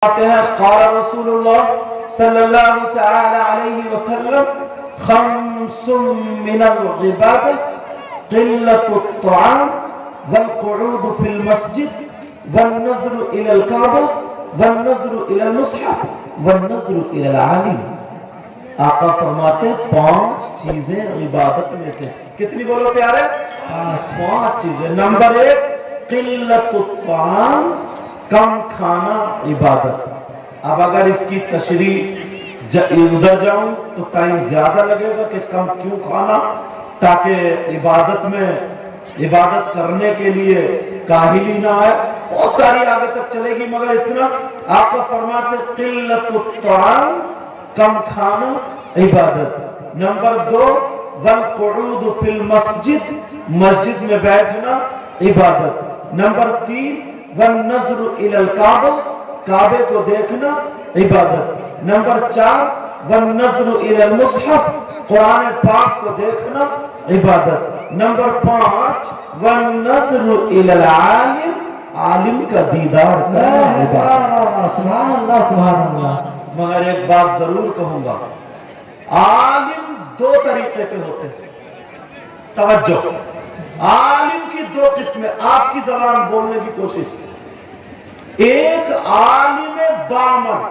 قال رسول الله صلى الله تعالى عليه وسلم خمس من العبادة قلة الطعام والقعود في المسجد والنظر إلى الكعبة والنظر إلى المصحف والنظر إلى العالم. آقا فرماتے ہیں 5 چیزیں عبادت میں سے. کتنی بولو پیارے؟ 5 چیزیں. نمبر 1 قلت الطعام، کم کھانا عبادت. اب اگر اس کی تشریح ادھر جاؤں تو ٹائم زیادہ لگے گا کہ کم کیوں کھانا، تاکہ عبادت کرنے کے لیے کاہلی نہ آئے. بہت ساری آگے تک چلے گی، مگر اتنا آقا فرماتے قلت الطعام، کم کھانا عبادت. نمبر 2 والقعود فی المسجد، مسجد میں بیٹھنا عبادت. نمبر 3 والنظر الی الکعبہ، کعبے کو دیکھنا عبادت. نمبر 4 والنظر الی المصحف، قرآن پاک کو دیکھنا عبادت. نمبر 5 والنظر الی العالم، عالم کا دیدار کرنا عبادت. سبحان اللہ سبحان اللہ. مگر ایک بات ضرور کہوں گا، عالم 2 طریقے کے ہوتے ہیں. توجہ، عالم کی 2 قسمیں. آپ کی زبان بولنے کی کوشش. ایک عالم بعمل،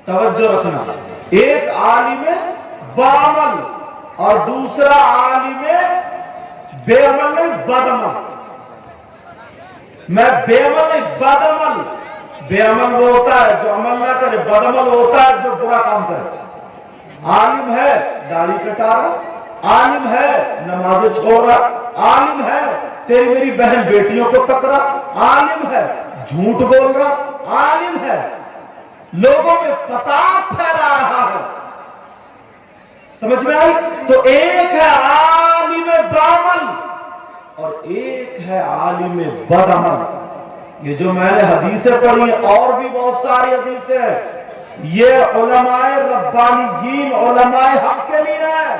توجہ رکھنا، ایک عالم بعمل اور دوسرا عالم بے عمل نہیں بدعمل. میں بے عمل نہیں بدعمل. بے عمل وہ ہوتا ہے جو عمل نہ کرے، بدعمل ہوتا ہے جو برا کام کرے. عالم ہے داڑھی کٹا رہا، عالم ہے نماز چھوڑ رہا، عالم ہے تیری میری بہن بیٹیوں کو تک رہا، عالم ہے جھوٹ بول رہا، عالم ہے لوگوں میں فساد پھیلا رہا ہے. سمجھ میں آئی؟ تو ایک ہے عالم بعمل اور ایک ہے عالم بدعمل. یہ جو میں نے حدیثیں پڑھی ہیں اور بھی بہت ساری حدیثیں ہیں، یہ علماء ربانیین علماء حق کے لیے ہے.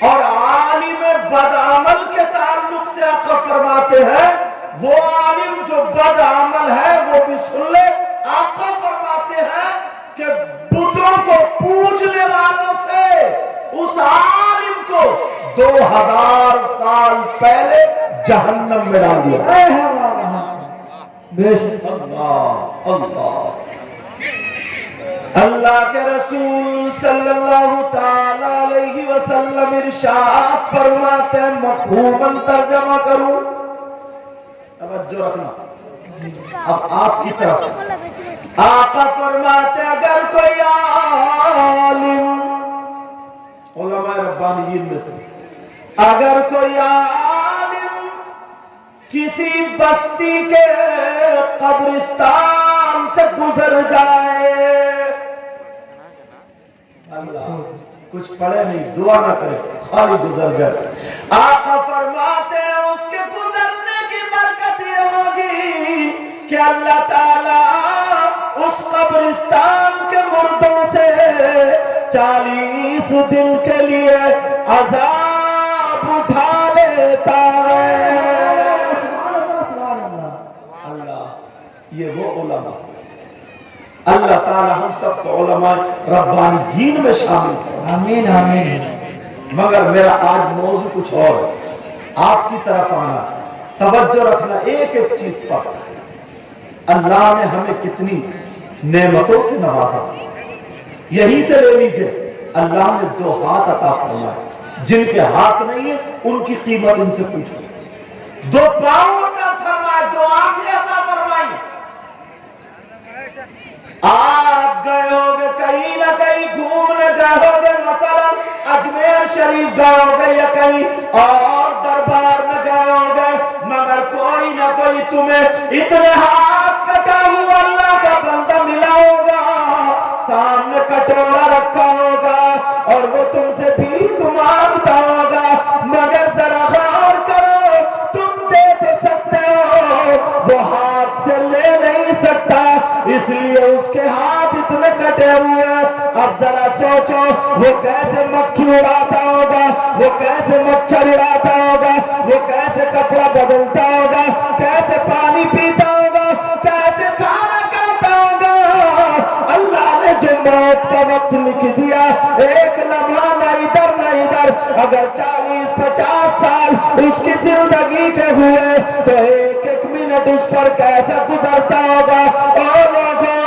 اور عالم بدعمل کے تعلق سے آقا فرماتے ہیں وہ عالم جو بدعمل ہے وہ بھی سن لے. آقا فرماتے ہیں کہ بتوں کو پوجنے والوں سے اس عالم کو 2000 سال پہلے جہنم میں ڈال دیا. اللہ اللہ. اللہ کے رسول صلی اللہ تعالی علیہ وسلم ارشاد فرماتے ہیں، مفہوماً ترجمہ کروں، توجہ رکھنا. اب آپ کی طرف آقا فرماتے ہیں اگر کوئی عالم، علماء ربانیین میں سے، اگر کوئی عالم کسی بستی کے قبرستان سے گزر جائے، اللہ کچھ پڑھے نہیں دعا نہ کرے خالی گزر جائے، آقا فرماتے ہیں اس کے گزرنے کی برکت یہ ہوگی کہ اللہ تعالیٰ اس قبرستان کے مردوں سے 40 دن کے لیے عذاب اٹھا لیتا ہے. اللہ، یہ وہ علماء، اللہ تعالی ہم سب کو علماء ربانیین میں شامل کرے. آمین آمین. مگر میرا آج موضوع کچھ اور ہے، آپ کی طرف آنا. توجہ رکھنا ایک ایک چیز پر. اللہ نے ہمیں کتنی نعمتوں سے نوازا، یہی سے لے لیجئے. اللہ نے 2 ہاتھ عطا فرمائے، جن کے ہاتھ نہیں ہے ان کی قیمت ان سے پوچھو. 2 پاؤں عطا فرمائے، 2 آنکھیں عطا فرمائی. آپ گئے ہوگے کہیں نہ کہیں گھومنے گئے ہوگے، مثلا اجمیر شریف گئے ہوگے یا کہیں اور دربار میں گئے ہوگے، مگر کوئی نہ کوئی تمہیں اتنے ہاتھ کٹا ہوا اللہ کا بندہ ملا ہوگا، سامنے کٹورا رکھا ہوگا اور وہ تم سے بھیک مانگتا ہوگا. مگر ذرا غور کرو، تم دے تو سکتے ہو، وہ ہاتھ سے لے نہیں سکتا، اس لیے اس کے ہاتھ اتنے کٹے ہوئے ہیں. اب ذرا سوچو وہ کیسے مکھی اڑاتا ہوگا، وہ کیسے مچھر اڑاتا ہوگا، وہ کیسے کپڑا بدلتا ہوگا، کیسے پانی پیتا ہوگا، کیسے کھانا کھاتا موت کا وقت لکھ دیا، ایک لمحہ نہ ادھر نہ ادھر، اگر 40-50 سال اس کی زندگی کے ہوئے تو ایک ایک منٹ اس پر کیسے گزرتا ہوگا۔ اور لوگوں،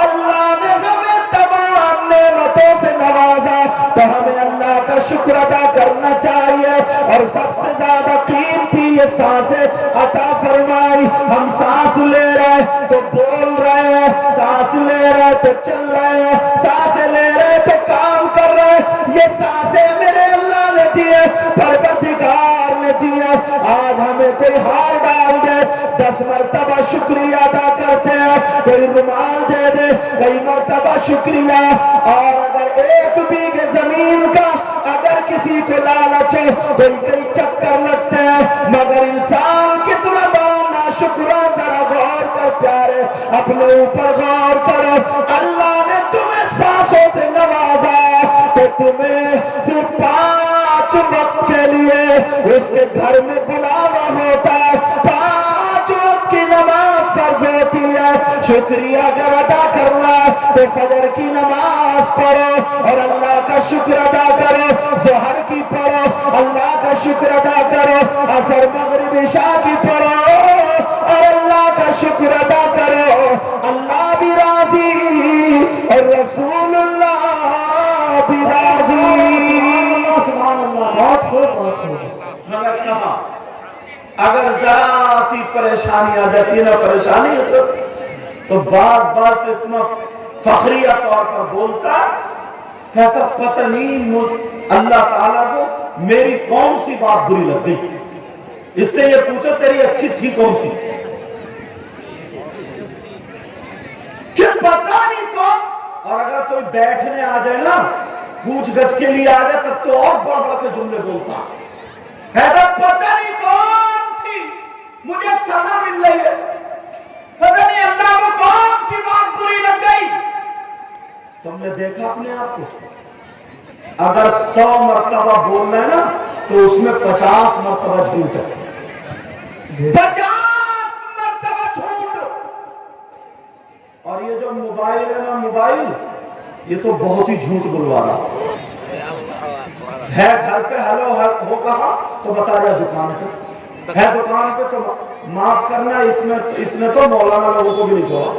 اللہ نے ہمیں تمام نعمتوں سے نوازا تو ہمیں اللہ کا شکر ادا کرنا چاہیے، اور سب سے زیادہ قیمتی یہ سانسیں عطا فرمائی۔ ہم سانس لے رہے تو بول رہے ہیں، سانس لے رہے تو چل رہے ہیں، سانسیں لے رہے تو کام کر رہے ہیں۔ یہ سانسیں میرے اللہ نے دیے، پروردگار نے دیے۔ آج ہمیں کوئی ہار ڈال دے 10 مرتبہ شکریہ ادا کرتے ہیں، کوئی رومال دے دے کئی مرتبہ شکریہ، اور اگر ایک بیگھے زمین کا اگر کسی کو لالچ ہے کوئی کئی چکر لگتے ہیں، مگر انسان کتنا بڑا ناشکرا، ذرا غور کر پیارے، اپنے اوپر غور کرو۔ اللہ نے تمہیں سانسوں سے نوازا تو تمہیں صرف 5 وقت کے لیے اس کے گھر میں بلاوا ہوتا ہے، 5 وقت کی نماز فرض ہوتی ہے۔ شکریہ اگر ادا کرنا تو فجر کی نماز پڑھو اور اللہ کا شکر ادا کرو، ظہر کی پڑھو اللہ کا شکر ادا کرو، عصر مغرب عشاء کی پڑھو اور اللہ کا شکر ادا کرو۔ اللہ بھی راضی اور رسول اللہ بھی راضی۔ سبحان اللہ، بہت خوب بہت خوب۔ مگر کہا اگر ذرا سی پریشانی آ جاتی ہے نا، پریشانی تو بعض اتنا فخریہ طور پر بولتا، کہتا پتہ نہیں اللہ تعالیٰ کو میری کون سی بات بری لگ گئی، اس سے یہ پوچھو تیری اچھی تھی کون سی، کہ پتہ نہیں کون۔ اور اگر کوئی بیٹھنے آ جائے نا، پوچھ گچھ کے لیے آ جائے، تب تو اور بڑا بڑا کے جملے بولتا، کہتا پتہ نہیں کون سی مجھے سزا مل رہی ہے، پتہ نہیں اللہ کو کون سی بات بری لگ گئی۔ تم نے دیکھا اپنے آپ کو، اگر 100 مرتبہ بولنا ہے نا تو اس میں 50 مرتبہ جھوٹ ہے، 50 مرتبہ جھوٹ۔ اور یہ جو موبائل ہے نا، موبائل یہ تو بہت ہی جھوٹ بلوا رہا ہے۔ گھر پہ ہلو ہو کہا تو بتا رہا دکان پہ ہے، دکان پہ تو معاف کرنا، اس نے تو مولانا لوگوں کو بھی نہیں چھوڑا۔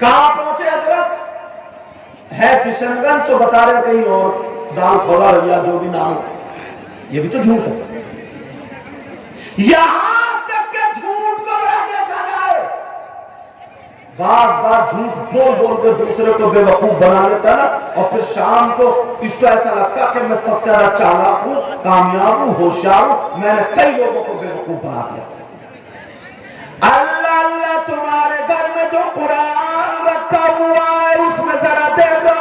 کہاں پہنچے حضرت؟ ہے کشن گنج تو بتا رہے کہیں اور، دال کھولا یا جو بھی نام، یہ بھی تو جھوٹ ہے۔ یہاں تک کہ جھوٹ کو دیکھا جائے، بار جھوٹ بول بول کے دوسرے کو بے وقوف بنا لیتا نا، اور پھر شام کو اس کو ایسا لگتا کہ میں سب سے زیادہ چالاک ہوں، کامیاب ہوں، ہوشیار ہوں، میں نے کئی لوگوں کو بے وقوف بنا دیا۔ اللہ اللہ تمہارے گھر میں جو قرآن رکھا ہوا ہے اس میں ذرا دیکھو،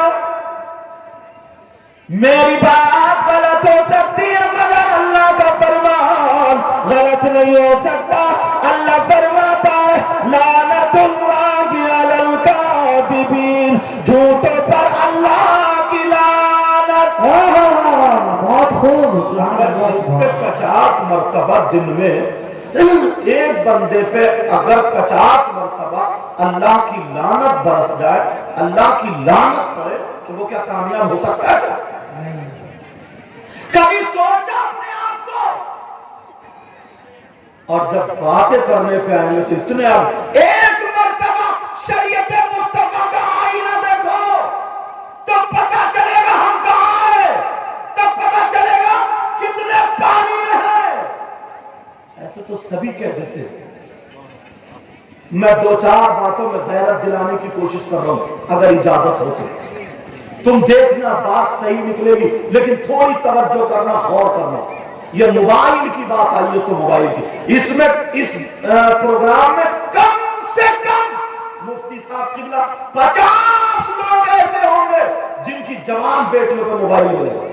میری بات غلط ہو سکتی ہے مگر اللہ کا فرمان غلط نہیں ہو سکتا۔ اللہ فرماتا ہے لعنت اللہ علی الکاذبین، جھوٹوں پر اللہ کی لعنت۔ بہت خوب۔ جس پہ 50 مرتبہ دن میں ایک بندے پہ اگر 50 مرتبہ اللہ کی لعنت برس جائے، اللہ کی لعنت پڑے، تو وہ کیا کامیاب ہو سکتا ہے؟ کبھی سوچا اپنے آپ کو؟ اور جب باتیں کرنے پہ آئیں گے تو اتنے آپ ایک مرتبہ شریعت مصطفیٰ کا آئینہ دیکھو تو پتہ چلے گا ہم کہاں ہیں، تب پتہ چلے گا کتنے پانی میں ہیں۔ ایسے تو سبھی کہہ دیتے، میں 2-4 باتوں میں غیرت دلانے کی کوشش کر رہا ہوں، اگر اجازت ہو تو تم دیکھنا بات صحیح نکلے گی، لیکن تھوڑی توجہ کرنا، غور کرنا۔ یہ موبائل کی بات آئی ہے تو موبائل کی، اس پروگرام میں کم سے کم مفتی صاحب قبلہ 50 لوگ ایسے ہوں گے جن کی جوان بیٹیوں کو موبائل ملے گا،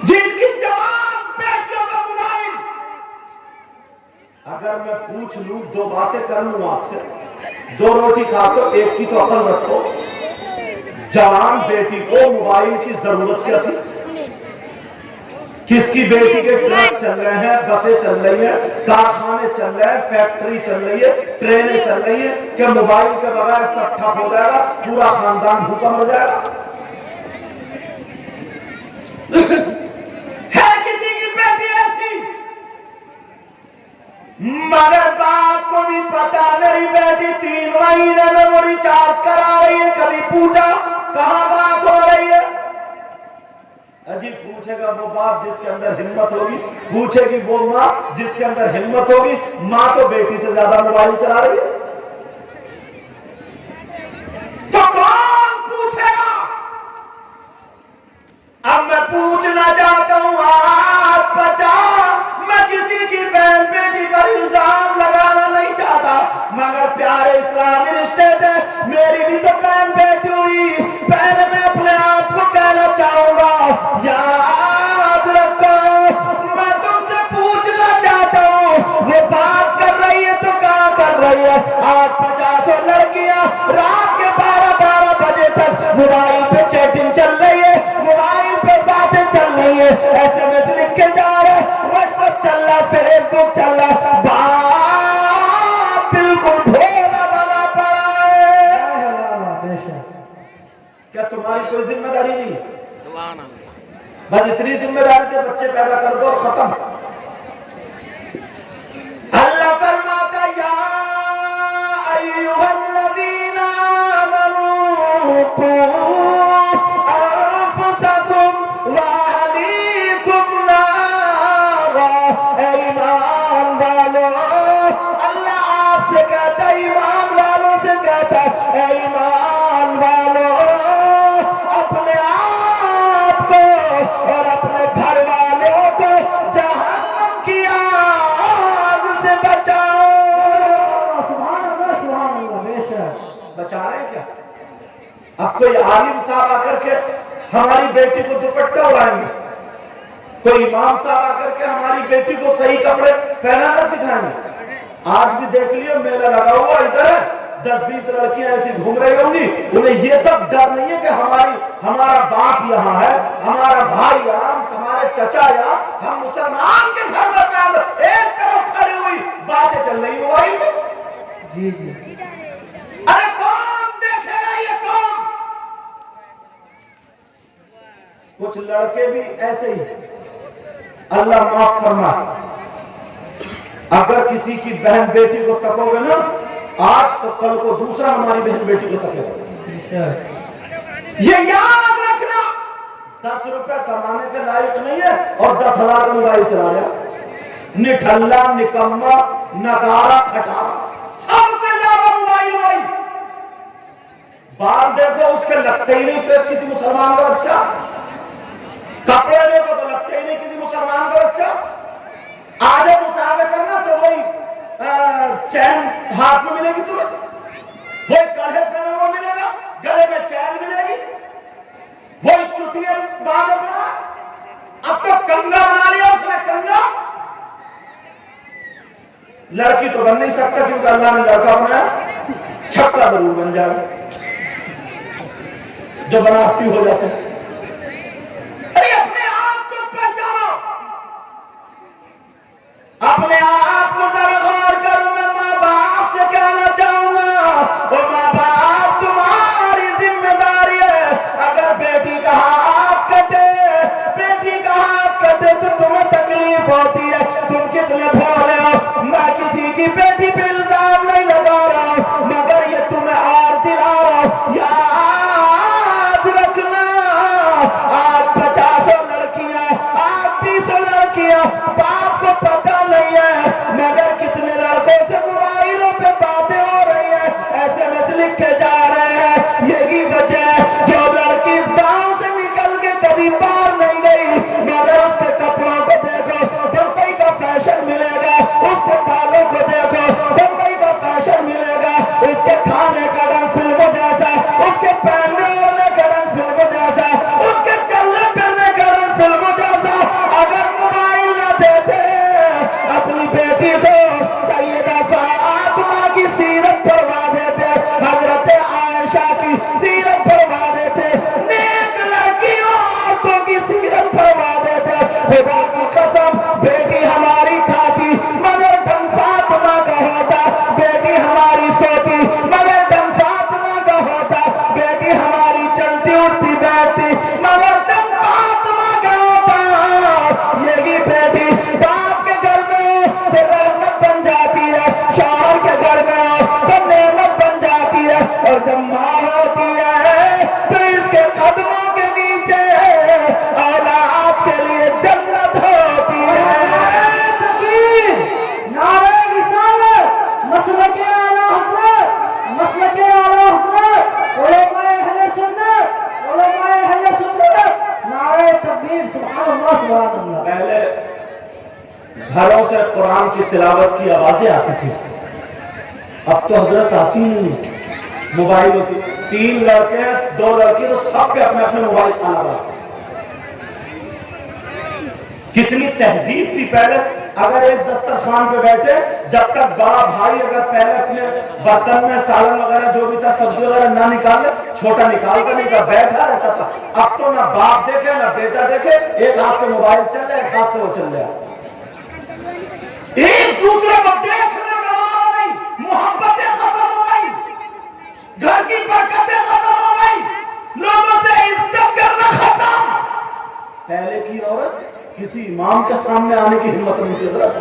جن کی جوان بیٹیوں کو موبائل۔ اگر میں پوچھ لوں، 2 باتیں کر لوں آپ سے، 2 روٹی کھاتے ہو، ایک کی تو عقل رکھو، جوان بیٹی کو موبائل کی ضرورت کیا تھی؟ کس کی بیٹی کے ٹرک چل رہے ہیں، بسیں چل رہی ہیں، کارخانے چل رہے ہیں، فیکٹری چل رہی ہے، ٹرینیں چل رہی ہیں، کہ موبائل کے بغیر سب ٹھپ ہو جائے گا، پورا خاندان بھوکا مر جائے گا؟ ہے کسی کی بیٹی ایسی؟ مگر باپ کو بھی پتا میری بیٹی 3 مہینے میں وہ ریچارج کرا رہی ہے، کبھی پوچھا کہاں بات ہو رہی ہے؟ عجیب پوچھے گا وہ باپ جس کے اندر ہمت ہوگی، پوچھے گی وہ ماں جس کے اندر ہمت ہوگی۔ ماں تو بیٹی سے زیادہ موبائل چلا رہی ہے، تو کون پوچھے گا؟ اب میں پوچھنا چاہتا ہوں، آپ بچا، میں کسی کی بہن بیٹی پر الزام لگانا نہیں چاہتا، مگر پیارے اسلامی رشتے سے میری بھی تو بہن بیٹی ہوئی۔ پہلے میں اپنے آپ کو کہنا چاہوں گا، یاد رکھو، میں تم سے پوچھنا چاہتا ہوں، وہ بات کر رہی ہے تو کہاں کر رہی ہے؟ 850 لڑکیاں رات کے 12 بجے تک موبائل پہ چیٹنگ چل رہی ہے، موبائل پہ باتیں چل رہی ہے، ایس ایم ایس لکھ کے جا رہے، واٹس ایپ چل رہا، فیس بک چل رہا، باپ بالکل بھولا بنا پڑا ہے۔ کیا تمہاری کوئی ذمہ داری نہیں ہے؟ بس اتنی ذمہ داری تھے، بچے پیدا کر دو اور ختم۔ اللہ فرماتا یا ایھا الذین آمنوا قوا انفسکم واہلیکم نارا، اے ایمان والو، اللہ آپ سے کہتا ہے، ایمان والوں سے کہتا ہے، اے ایمان والو، اپنے آپ کو اور اپنے گھر والوں کو جہنم کی آگ سے بچاؤ۔ سبحان اللہ سبحان اللہ، بے شک۔ بچا رہے ہیں کیا؟ اب کوئی عالم صاحب آ کر کے ہماری بیٹی کو دوپٹہ اڑائیں گے، کوئی امام صاحب آ کر کے ہماری بیٹی کو صحیح کپڑے پہنانا سکھائیں گے۔ آج بھی دیکھ لیو میلہ لگا ہوا ادھر ہے، 10-20 لڑکیاں ایسی گھوم رہی ہوں گی، انہیں یہ تک ڈر نہیں ہے کہ ہمارا باپ یہاں ہے، ہمارا بھائی یہاں، ہمارے چچا یہاں، ہم مسلمان کے گھر میں پیدا، ایک طرف کھڑی ہوئی باتیں چل رہی موبائل میں۔ جی جی، ارے کون دیکھے گا یہ کون؟ کچھ لڑکے بھی ایسے ہی، اللہ معاف فرما، اگر کسی کی بہن بیٹی کو تکو گے نا، آج تو کل کو دوسرا ہماری بہن بیٹی کو تکے گا۔ یہ یاد رکھنا، 10 روپے کمانے کے لائق نہیں ہے اور 10,000 کا موبائل چلا لیا، نٹھلا نکما نگارا کھٹارا، سب سے زیادہ موبائل وہی۔ بال دیکھو اس کے لگتے ہی نہیں کہ کسی مسلمان کا بچہ، کپڑے دیکھو تو لگتے ہی نہیں کسی مسلمان کا بچہ۔ آدھے مسافر کرنا تو وہی چین ہاتھ میں ملے گی تمہیں، وہی کڑھے پہنے وہ ملے گا، گلے میں چین ملے گی، وہی چٹیاں باندھے پڑا، اب تو کنگا بنا لیا اس نے، کنگا۔ لڑکی تو بن نہیں سکتا کیونکہ اللہ نے لڑکا بنایا، چھکا ضرور بن جائے جو بنافٹی ہو جاتے ہیں۔ ارے اپنے آپ کو پہچانو، اپنے آپ کو ذرا غور کرو۔ میں ماں باپ سے کہنا چاہوں گا، وہ ماں باپ تمہاری ذمہ داری ہے، اگر بیٹی کا ہاتھ کٹے، بیٹی کا ہاتھ کٹے تو تمہیں تکلیف ہوتی ہے، تم کتنے بھولے ہو۔ میں کسی کی بیٹی پہ الزام نہیں لگا رہا، مگر یہ تمہیں اور دلا رہا، یاد رکھنا، آج 50 لڑکیاں، آج 20 لڑکیاں، باپ کو پتہ نہیں ہے، مگر کتنے لڑکوں سے موبائلوں پہ باتیں ہو رہی ہیں، ایس ایم ایس لکھ کے جا رہے ہیں۔ یہی وجہ ہے جو لڑکی اس گاؤں سے نکل کے کبھی باہر نہیں گئی، مگر اس کے کپڑوں کو دیکھو، بمبئی کا فیشن ملے گا، اس کے بالوں کو دیکھو، بمبئی کا فیشن اور جب ماں ہوتی ہے تو اس کے قدموں کے نیچے اولاد کے لیے جنت ہوتی ہے۔ نعرہ رسالت، مسلک اعلی حضرت، مسلک اعلی حضرت، علماء اہل سنت، علماء اہل سنت، نعرہ تکبیر، سبحان اللہ سبحان اللہ۔ پہلے گھروں سے قرآن کی تلاوت کی آوازیں آتی تھی، اب تو حضرت آتی نہیں، موبائل ہوتی، 3 لڑکے 2 لڑکی تو سب کے اپنے اپنے موبائل آنا۔ کتنی تہذیب تھی پہلے، اگر ایک دسترخوان پہ بیٹھے جب تک بڑا بھائی اگر پہلے اپنے برتن میں سالن وغیرہ جو بھی تھا سبزی وغیرہ نہ نکالے، چھوٹا نکالتا نہیں تھا، بیٹھا رہتا تھا۔ اب تو نہ باپ دیکھے نہ بیٹا دیکھے، ایک ہاتھ سے موبائل چل رہا ہے، ایک ہاتھ سے وہ چل رہا ہے، ایک دوسرے کو دیکھنے کا نہیں، محبتیں ختم ہو گئی، گھر کی برکتیں ختم ہو گئی، لوگوں سے عزت کرنا ختم۔ پہلے کی عورت کسی امام کے سامنے آنے کی ہمت نہیں تھی حضرت،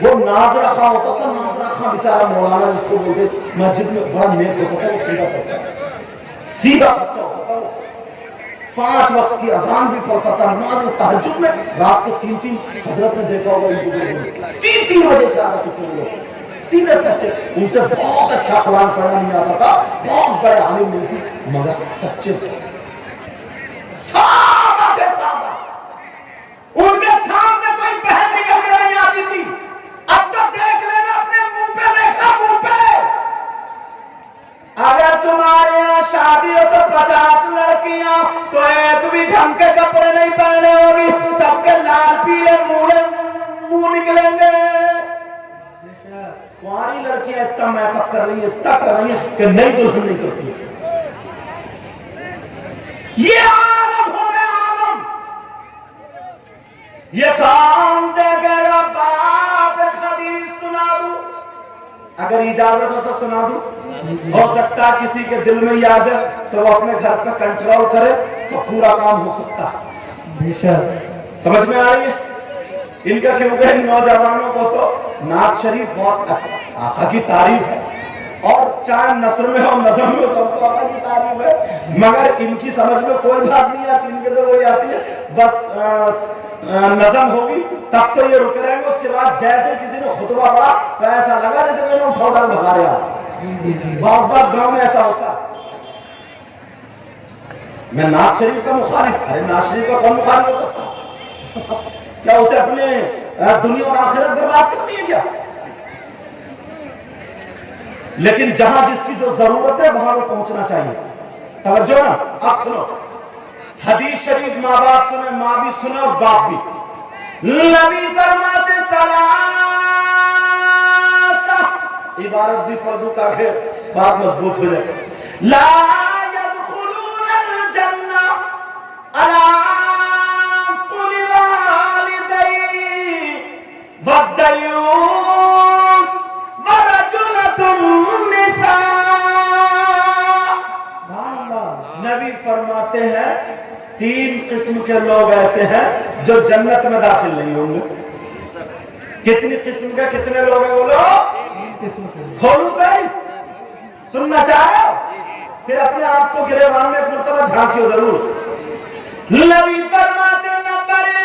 وہ ناظرہ خاں ہوتا تھا، ناظرہ خاں بیچارہ مولانا جس کو بولتے مسجد میں بڑا نیک ہوتا تھا، وہ سیدھا سچا ہوتا تھا، 5 وقت کی اذان بھی پڑھتا تھا، نماز تہجد میں رات کو 3 حضرت نے دیکھا ہوگا 3 بجے سے آتا تھا، سیدھے سچے، ان سے بہت اچھا قرآن پڑھنا نہیں آتا تھا، بہت بڑے عالم نہیں تھی، مگر سچے سادہ کے سادہ، ان کے سامنے کوئی بہن نکل کے نہیں آتی تھی۔ اب تو دیکھ لینا اپنے منہ پہ، دیکھنا منہ پہ، اگر تمہارے یہاں شادی ہو تو 50 لڑکیاں تو ایک بھی ڈھنگ کے کپڑے نہیں پہنے ہوگی، سب کے لال پیلے منہ نکلیں گے۔ تمہاری لڑکیاں اتنا میک اپ کر رہی ہیں، اتنا کر رہی ہیں کہ نئی دلہن نہیں کرتی ہے۔ یہ عالم ہو گئے عالم، یہ کام دے گا باپ ایک حدیث سنا دوں، اگر اجازت ہو تو سنا دوں، ہو سکتا ہے کسی کے دل میں ہی آ جائے تو وہ اپنے گھر پہ کنٹرول کرے تو پورا کام ہو سکتا ہے۔ سمجھ میں آ رہی ہے ان کا؟ کیونکہ ان نوجوانوں کو تو نعت شریف بہت آقا کی تعریف ہے، اور چاہے نثر میں ہو نظم میں ہو تو آقا کی تعریف ہے، مگر ان کی سمجھ میں کوئی بات نہیں آتی، ان کے تو وہی آتی ہے بس نظم ہوگی تب تو یہ رکے رہیں گے، اس کے بعد جیسے کسی نے خطبہ پڑھا تو ایسا لگا جیسے کہ انہوں اٹھا بھگا رہا۔ بعض گاؤں میں ایسا ہوتا ہے۔ میں نعت شریف کا مخالف، ارے نعت شریف کا کون مخالف ہو سکتا؟ کیا اسے اپنے دنیا اور آخرت برباد کرنی ہے کیا؟ لیکن جہاں جس کی جو ضرورت ہے وہاں وہ پہنچنا چاہیے۔ توجہ نا، آپ سنو حدیث شریف، ماں باپ سنے، ماں بھی سنے اور باپ بھی۔ نبی فرماتے سلاسہ، عبارت بھی پڑھ دوں تاکہ بات مضبوط ہو جائے، لا يدخلون الجنہ علی قل والدی والدیوس ورجلۃ النساء۔ نبی فرماتے ہیں 3 قسم کے لوگ ایسے ہیں جو جنت میں داخل نہیں ہوں گے۔ کتنی قسم کے کتنے لوگ ہیں بولو؟ 3 قسم کے۔ کھولو فہرست، سننا چاہو پھر اپنے آپ کو گریبان میں ایک مرتبہ جھانکیو ضرور۔ نبی فرماتے نمبر 1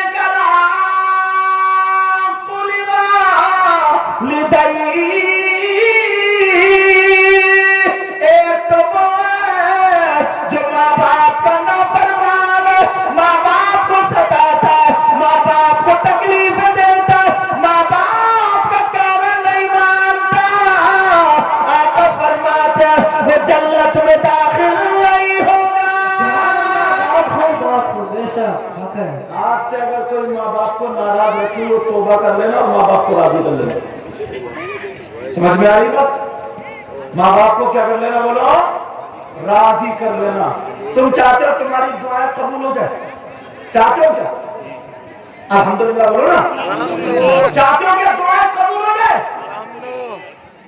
ایک تو وہ ہے جو ماں باپ کا نافرمان ہے، ماں باپ کو ستاتا ہے، ماں باپ کو تکلیف دیتا ہے، ماں باپ کا کام نہیں مانتا، آقا فرماتے ہیں وہ جنت میں داخل نہیں ہوگا۔ آج سے اگر کوئی ماں باپ کو ناراض رکھی وہ توبہ کر لینا اور ماں باپ کو راضی کر لینا۔ سمجھ میں آ رہی بات؟ ماں باپ کو کیا کر لینا بولو؟ راضی کر لینا۔ تم چاہتے ہو تمہاری دعائیں قبول ہو جائے؟ چاہتے ہو کیا؟ الحمدللہ بولو نا، چاہتے ہو کیا دعائیں قبول ہو جائے؟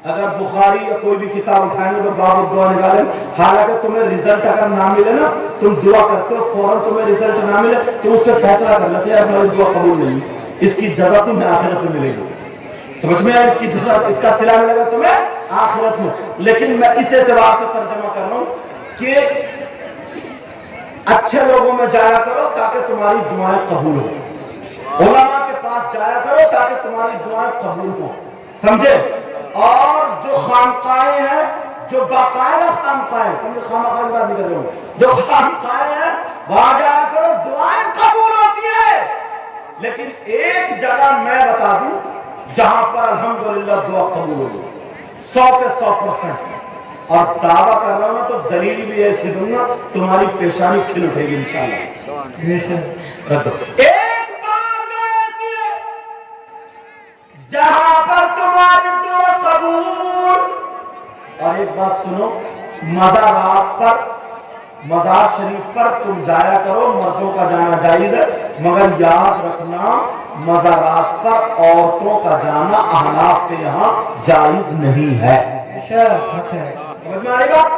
اگر بخاری یا کوئی بھی کتاب اٹھائیں گے تو باب دعا نکالیں، حالانکہ تمہیں رزلٹ اگر نہ ملے نا، تم دعا کرتے ہو فوراً تمہیں رزلٹ نہ ملے تو اس پہ فیصلہ کر لیتے ہیں ہماری دعا قبول نہیں، اس کی جزا تمہیں آخرت میں ملے گی۔ سمجھ میں آیا؟ اس کی جزا، اس کا صلہ ملے گا تمہیں آخرت میں. لیکن میں اس اعتبار سے ترجمہ کر رہا ہوں کہ اچھے لوگوں میں جایا کرو تاکہ تمہاری دعائیں قبول ہو. علماء کے پاس جایا کرو تاکہ تمہاری دعائیں قبول ہو. سمجھے؟ اور جو خانقاہیں ہیں، جو باقاعدہ خانقاہیں، سمجھے خانقاہ کی بات نہیں کر رہا ہوں، جو خانقاہیں ہیں وہاں جایا کرو، دعائیں قبول ہوتی ہے. لیکن ایک جگہ میں بتا دوں جہاں پر الحمدللہ دعا قبول ہوگی 100 پہ 100%. اور دعویٰ کر رہا ہوں تو دلیل بھی ایسی دوں گا تمہاری پیشانی کھل اٹھے گی انشاءاللہ. ایک بار ایسی ہے جہاں پر تمہاری دعا قبول. اور ایک بات سنو، مزارات پر، مزار شریف پر تم جایا کرو، مردوں کا جانا جائز ہے، مگر یاد رکھنا مزارات پر عورتوں کا جانا احناف کے یہاں جائز نہیں ہے. سمجھ میں آ رہی بات؟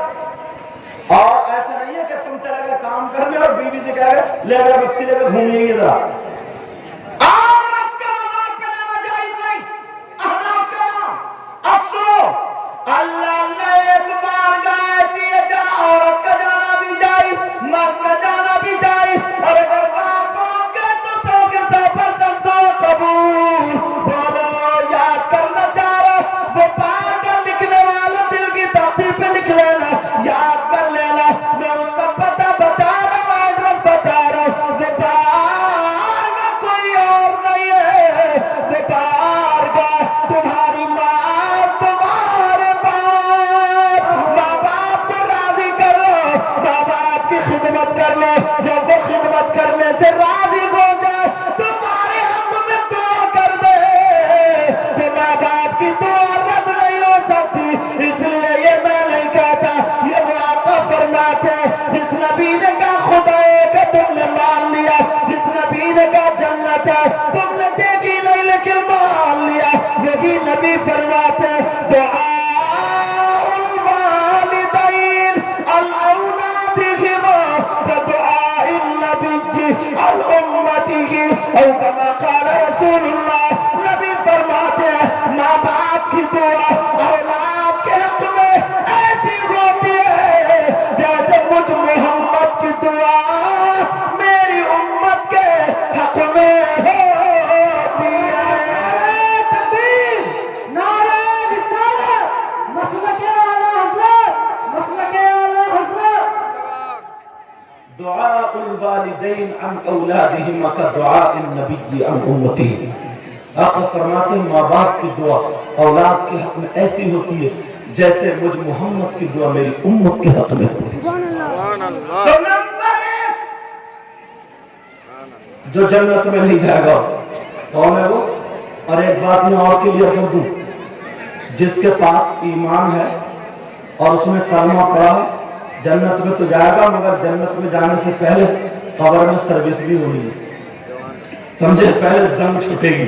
اور ایسا نہیں ہے کہ تم چلے گئے کام کرنے اور بیوی سے کہہ گئے لے گئے بکتی لے کے گھومیے گی ذرا. عورت کا مزار پہ جانا جائز نہیں احناف کے یہاں. اب سنو، اللہ ایک بار ایسی ہے جہاں عورت کا جانا بھی جائز، مرد کا جانا بھی جائز. اور اگر وہاں پہنچ گئے تو 100 کے 100% دعا قبول. بولو یاد کرنا چاہ رہا وہ پار کر لکھنے والا دل کی تحقیق پہ لکھ لینا، یاد کر لینا. میں اس کا پتہ بتا رہا ہوں، ایڈریس بتا رہا ہوں. وہ پار کا کوئی اور نہیں ہے، وہ پار کا تمہاری ماں، تمہارے باپ. ماں باپ کو راضی کر لو، ماں باپ کی خدمت کر لو. جب وہ خدمت کرنے سے راضی ہو جائے تمہارے حق میں دعا کر دے. کہ ماں باپ کی دعا رد نہیں ہو سکتی، اس لیے یہ میں نہیں کہتا، یہ وہ آقا فرماتے ہیں جس نبی نے کہا خدا ایک ہے تم نے مان لیا، جس نبی نے کہا جنت ہے تم نے دیکھی نہیں لیکن مان لیا. یہی نبی فرماتے ہیں دعاء الوالدین الاولادہما كدعاء النبی الامتہ او کما قال رسول اللہ. نبی فرماتے ہیں ماں باپ کی دعا اولاد کے حق میں ایسی ہوتی ہے جیسے مجھ محمد کی دعا میری امت کے حق میں ہوتی ہے. تکبیر، نعرہ رسالت، مسلک اعلی حضرت، مسلک اعلی حضرت. دعاء الوالدین عن اولادہم كدعاء النبی عن امتہ. آقا فرماتے ہیں ماں باپ کی دعا اولاد کے حق میں ایسی ہوتی ہے جیسے مجھ محمد کی دعا میری امت کے حق میں ہوتی ہے. تو نمبر 1 جو جنت میں نہیں جائے گا کون ہے وہ؟ اور ایک بات میں اور کلیئر کر دوں، جس کے پاس ایمان ہے اور اس نے کلمہ پڑھا ہے جنت میں تو جائے گا، مگر جنت میں جانے سے پہلے قبر میں سروس بھی ہونی ہے. سمجھے؟ پہلے زنگ چھٹے گی،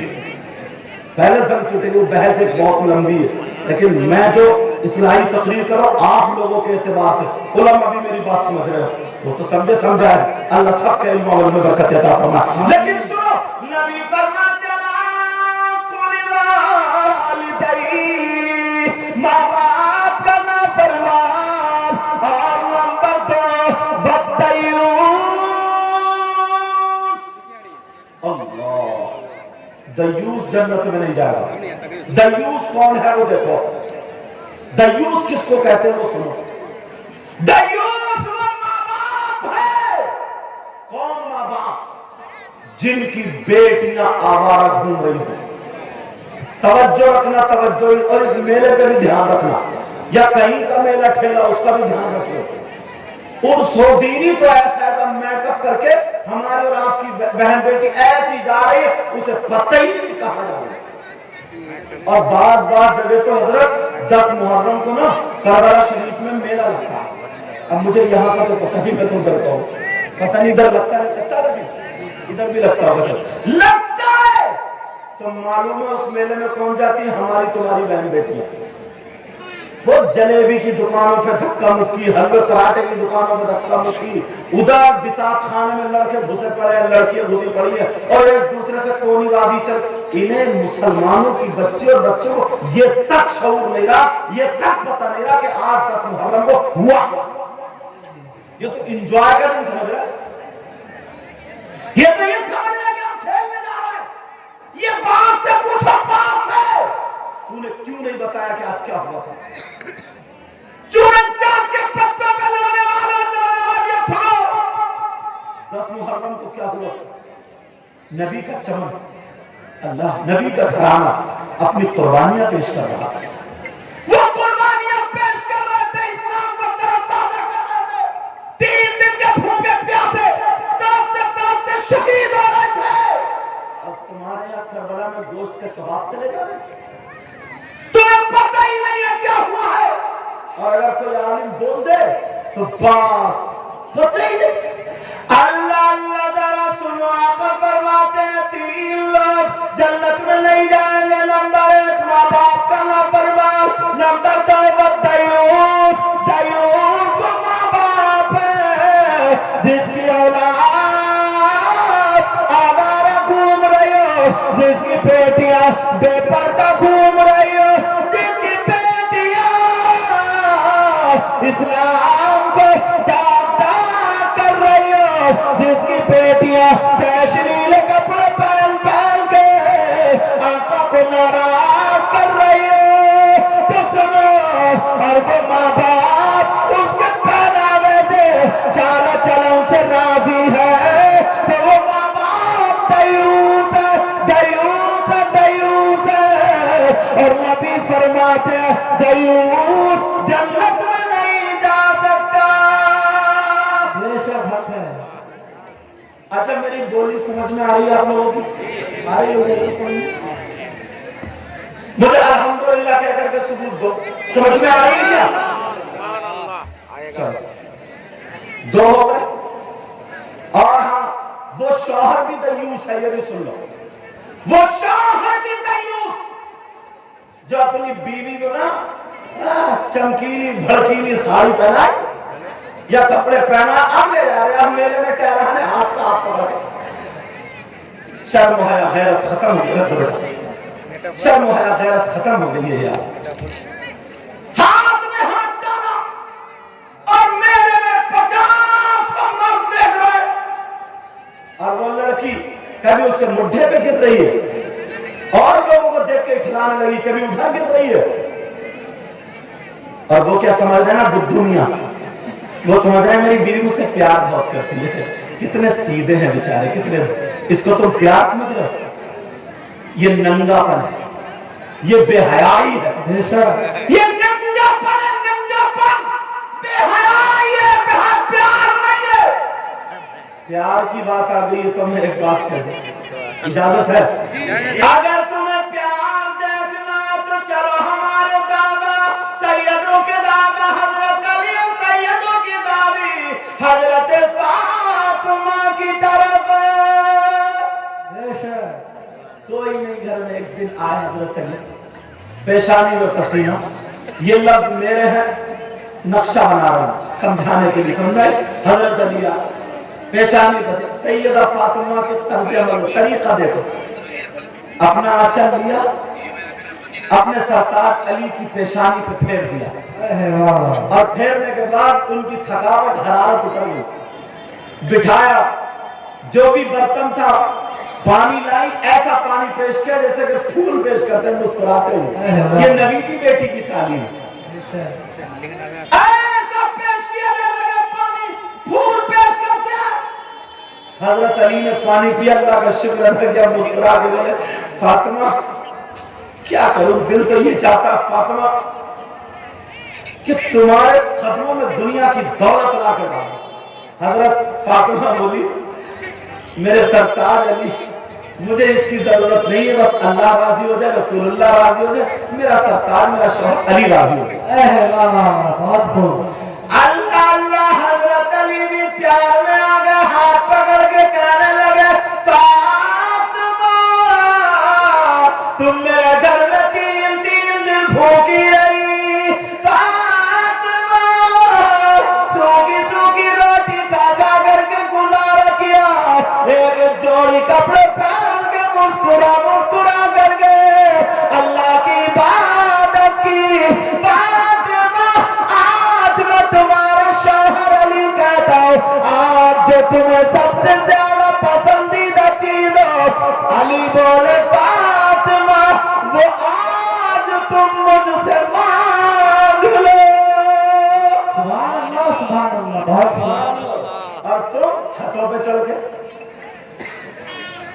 پہلے زنگ چھٹے گی. وہ بحث ایک بہت لمبی ہے، لیکن میں جو اصلاحی تقریر کر رہا ہوں آپ لوگوں کے اعتبار سے، علماء بھی میری بات سمجھ رہے ہو، وہ تو سمجھے سمجھا ہے. اللہ سب کے علم میں برکت عطا فرمائے. لیکن سنو، نبی فرماتے ماں باپ کا نافرمان. اور نمبر 2 بدیوس. اللہ، دیوس جنت میں نہیں جائے گا. دیوس کون ہے وہ دیکھو. دیوس کس کو کہتے ہیں وہ سنو. دیوس وہ ماں باپ ہے. کون ماں باپ؟ جن کی بیٹیاں آوارہ گھوم رہی ہیں. توجہ رکھنا، توجہ. اور اس میلے کا بھی دھیان رکھنا، یا کہیں کا میلہ ٹھیلا اس کا بھی دھیان رکھو. اور سودینی تو ایسا ہے میک اپ کر کے ہمارے اور آپ کی بہن بیٹی ایسی جا رہی ہے اسے پتہ ہی نہیں کہاں جا رہی ہے. اور بعض جگہ تو حضرت 10 محرم کو نا کربلا شریف میں میلہ لگتا ہے. اب مجھے یہاں کا تو پتہ نہیں، میں تو ادھر کا ہوں، پتہ نہیں ادھر لگتا ہے ادھر بھی لگتا ہوگا. لگتا ہے تو معلوم ہے اس میلے میں کون جاتی ہے؟ ہماری تمہاری بہن بیٹیاں. وہ جلیبی کی دکانوں پہ دھکا مکی، حلوے پراٹھے کی دکانوں پہ دھکا مکی، ادھر بساط خانے میں لڑکے گھسے پڑے ہیں، لڑکیاں گھسی پڑی ہیں، اور ایک دوسرے سے کونی بازی چل. انہیں مسلمانوں کی بچے اور بچوں کو یہ تک شعور نہیں رہا، یہ تک پتہ نہیں رہا کہ آج 10 محرم کو ہوا. یہ تو انجوائے کا نہیں سمجھ رہا، یہ تو یہ سمجھ رہا کہ ہم کھیلنے جا رہے ہیں. یہ باپ سے پوچھو، باپ ہے تو نے کیوں نہیں بتایا کہ آج کیا ہوا تھا؟ چورن چاند کے پتوں پہ لانے والا چھوڑو. 10 محرم کو کیا ہوا؟ نبی کا چمن، اللہ نبی کا گھرانہ اپنی قربانیاں پیش کر رہا تھا. وہ قربانیاں پیش کر رہے تھے، اسلام کو تازہ کر رہے تھے. 3 دن کے بھوکے پیاسے تڑپتے تڑپتے شہید ہو رہے تھے. اب تمہارے یہاں کربلا میں گوشت کے کباب چلے جا رہے ہیں، تمہیں پتہ ہی نہیں ہے کیا ہوا ہے. اور اگر کوئی عالم بول دے تو باس پتہ ہی نہیں. اللہ اللہ ذرا سنو، آقا فرماتے ہیں 3 لوگ جنت میں لے جائیں گے. نمبر 1 ماں باپ کا نافرمان، نمبر 2 دیوس. دیوس وہ ماں باپ ہے جس کی اولاد آوارہ گھوم رہی ہو، جس کی بیٹیاں بے پردہ گھوم رہی ہو، جس کی بیٹیاں اسلام کو جاگتا کر رہی ہو، جس کی بیٹیاں فیشنیلے کپڑے پہن پہن کے آقا کو ناراض کر رہی ہو تو سنو. اور وہ ماں باپ اس کے پہناوے سے چال چلن سے راضی ہے تو وہ ماں باپ دیوس ہے، دیوس ہے، دیوس ہے. اور نبی فرماتے ہیں دیوس جنت میں نہیں جا سکتا. بے شک حق ہے. اچھا میری بولی سمجھ میں آ رہی ہے آپ لوگوں کی؟ آ رہی ہوگی؟ مجھے الحمدللہ کہہ کر کے ثبوت دو. سمجھ میں آ رہی ہے کیا؟ چلو 2 ہو گئے. اور ہاں وہ شوہر بھی دیوس ہے، یہ بھی سن لو. وہ شوہر بھی دیوس جو اپنی بیوی کو نا چمکیلی بھڑکیلی ساڑی پہنا یا کپڑے پہنا، اب لے جا رہے، اب میلے میں ٹہرانے ہاتھ کا ہاتھ پکڑ کے. شرم و حیا غیرت ختم ہو گئی، شرم و حیا غیرت ختم ہو گئی ہے یار. ہاتھ میں ہاتھ ڈالا اور میلے میں 50 مرد دیکھ رہے، اور وہ لڑکی کبھی اس کے مڈھے پہ گر رہی ہے اور لوگوں کو دیکھ کے اٹھلانے لگی، کبھی ادھر گر رہی ہے. اور وہ کیا سمجھ رہے ہیں نا بدھنیا، وہ سمجھ رہے ہیں میری بیوی مجھ سے پیار بہت کرتی ہے. کتنے سیدھے ہیں بیچارے، کتنے. اس کو تم پیار سمجھ رہے ہو؟ یہ ننگا پن ہے، یہ بے حیائی ہے. یہ ننگا پن ہے، ننگا پن، بے حیائی ہے، پیار نہیں ہے. پیار کی بات آ گئی تو میں ایک بات کہہ دوں، اجازت ہے؟ اگر تمہیں پیار دیکھنا تو چلو ہمارے دادا سیدوں کے دادا حضرت علی، سیدوں کی دادی حضرت فاطمہ کی طرف. کوئی نہیں گھر میں ایک دن آئے حضرت علی، پیشانی میں پسینہ. یہ لفظ میرے ہیں، نقشہ بنا رہا ہوں سمجھانے کے لیے. سمجھائے حضرت علی پیشانی پسینہ. سیدہ فاطمہ کے طرز عمل طریقہ دیکھو. اپنا آنچل لیا، اپنے سرتاج علی کی پیشانی پہ پھیر دیا، اور پھیرنے کے بعد ان کی تھکاوٹ حرارت اتر گئی. بٹھایا، جو بھی برتن تھا پانی لائی، ایسا پانی پیش کیا جیسے کہ پھول پیش کرتے ہیں مسکراتے ہوئے. یہ نبی کی بیٹی کی تعلیم ہے. ایسا پیش کیا جیسے کہ پانی پھول پیش کرتے ہیں. حضرت علی نے پانی پیا، اللہ کا شکر ادا کیا، مسکرا کے بولے فاطمہ کیا کروں، دل تو یہ چاہتا فاطمہ کہ تمہارے قدموں میں دنیا کی دولت لا کر ڈالوں. حضرت فاطمہ بولی میرے سرتاج علی مجھے اس کی ضرورت نہیں ہے، بس اللہ راضی ہو جائے، رسول اللہ راضی ہو جائے، میرا سرتاج میرا شوہر علی راضی ہو جائے. بہت خوب. اللہ اللہ. حضرت علی بھی پیار میں آ گئے، ہاتھ پکڑ کے کہنے لگے فاطمہ تم میرے گھر میں 3 دن بھوکی رہی.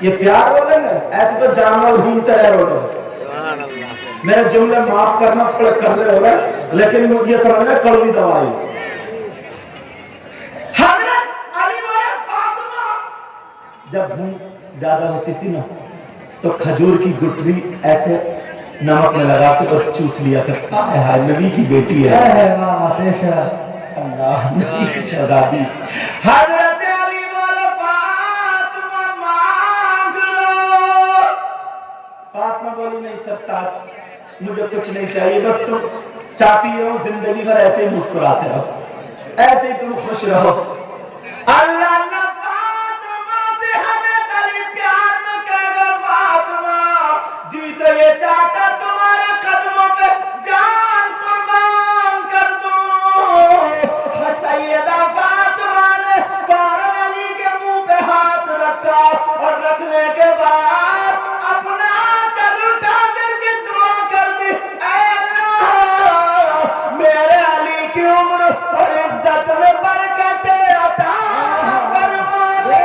یہ پیار بولے نا، ایسے تو جانور گھومتے رہے ہو. میرے جملے معاف کرنا تھوڑے کرنے ہو رہے، لیکن یہ سمجھنا کڑوی دوائی. حضرت علی و فاطمہ جب بھوک زیادہ ہوتی تھی نا تو کھجور کی گٹری ایسے نمک میں لگا کے اور چوس لیا کرتا ہے. نبی کی بیٹی ہے، اللہ نبی کی شہزادی. حضرت علی و فاطمہ مانگ لو. فاطمہ بولی نہیں سرتاج، مجھے کچھ نہیں چاہیے، بس تم چاہتی ہو زندگی بھر ایسے ہی مسکراتے رہو، ایسے ہی تم خوش رہو. اللہ اللہ فاطمہ سے حضرت علی پیار میں کہے گا فاطمہ جی تو یہ چاہتا تمہارے قدموں پہ جان قربان کر دوں. سیدہ فاطمہ نے فوراً علی کے منہ پہ ہاتھ رکھا اور رکھنے کے بعد اپنا چل اٹھا کر کے دعا کر دی، اے اللہ میرے علی کی عمر اور عزت میں برکت عطا فرما دے.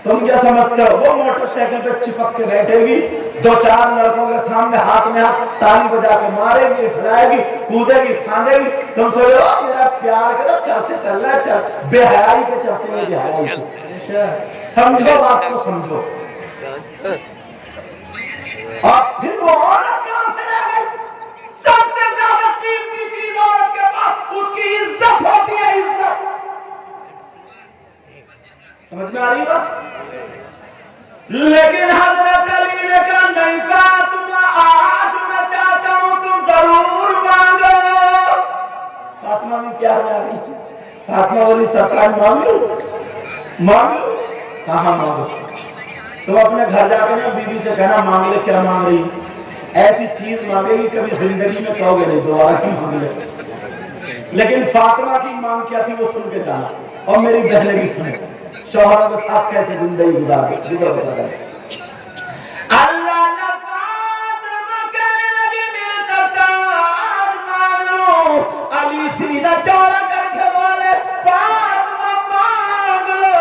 تم کیا سمجھتے ہو وہ موٹر سائیکل پہ چپک کے بیٹھے گی، دو چار لڑکوں کے سامنے ہاتھ میں ہاتھ تالی بجا کے مارے گی، اٹھلائے گی، کودے گی، پھاندے گی. تم سوچ رہے ہو میرا پیار کے تو چرچے چل رہا ہے، بے حیائی کے چرچے میں بے حیائی. سمجھو بات کو سمجھو. اور پھر وہ عورت کہاں سے رہ گئی؟ سب سے زیادہ قیمتی چیز عورت کے پاس اس کی عزت ہوتی ہے. عزت سمجھ میں آ رہی بات؟ لیکن حضرت علی نے کہا نہیں فاطمہ آج میں چاہتا ہوں تم ضرور مانگو. فاطمہ بھی پیار میں آ گئی. فاطمہ بولی سرکار مانگو مانگو. کہاں مانگو؟ تم اپنے گھر جا کے نا بی بی سے کہنا مانگ لے. کیا مانگ رہی؟ ایسی چیز مانگے گی کبھی زندگی میں کہو گے نہیں دوبارہ کی مانگ لے. لیکن فاطمہ کی مانگ کیا تھی وہ سن کے جانا، اور میری بہنیں بھی سنیں شوہروں کے ساتھ کیسے زندگی گزار بتا. اللہ اللہ فاطمہ کہنے لگی میرے سرکار مان لو. علی سینہ چوڑا کر کے بولے فاطمہ مانگ لو،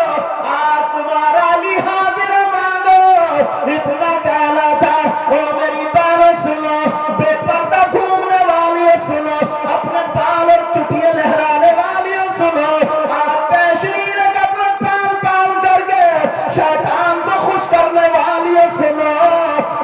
آج تمہارا علی حاضر مانگو. اتنا کہنا تھا. او میری بہنوں سنو، بے پردہ گھومنے والی سنو، اپنے بال اور چٹیاں لہرانے والی سنو، آپ پیشنی شیطان کو خوش کرنے والی سنو.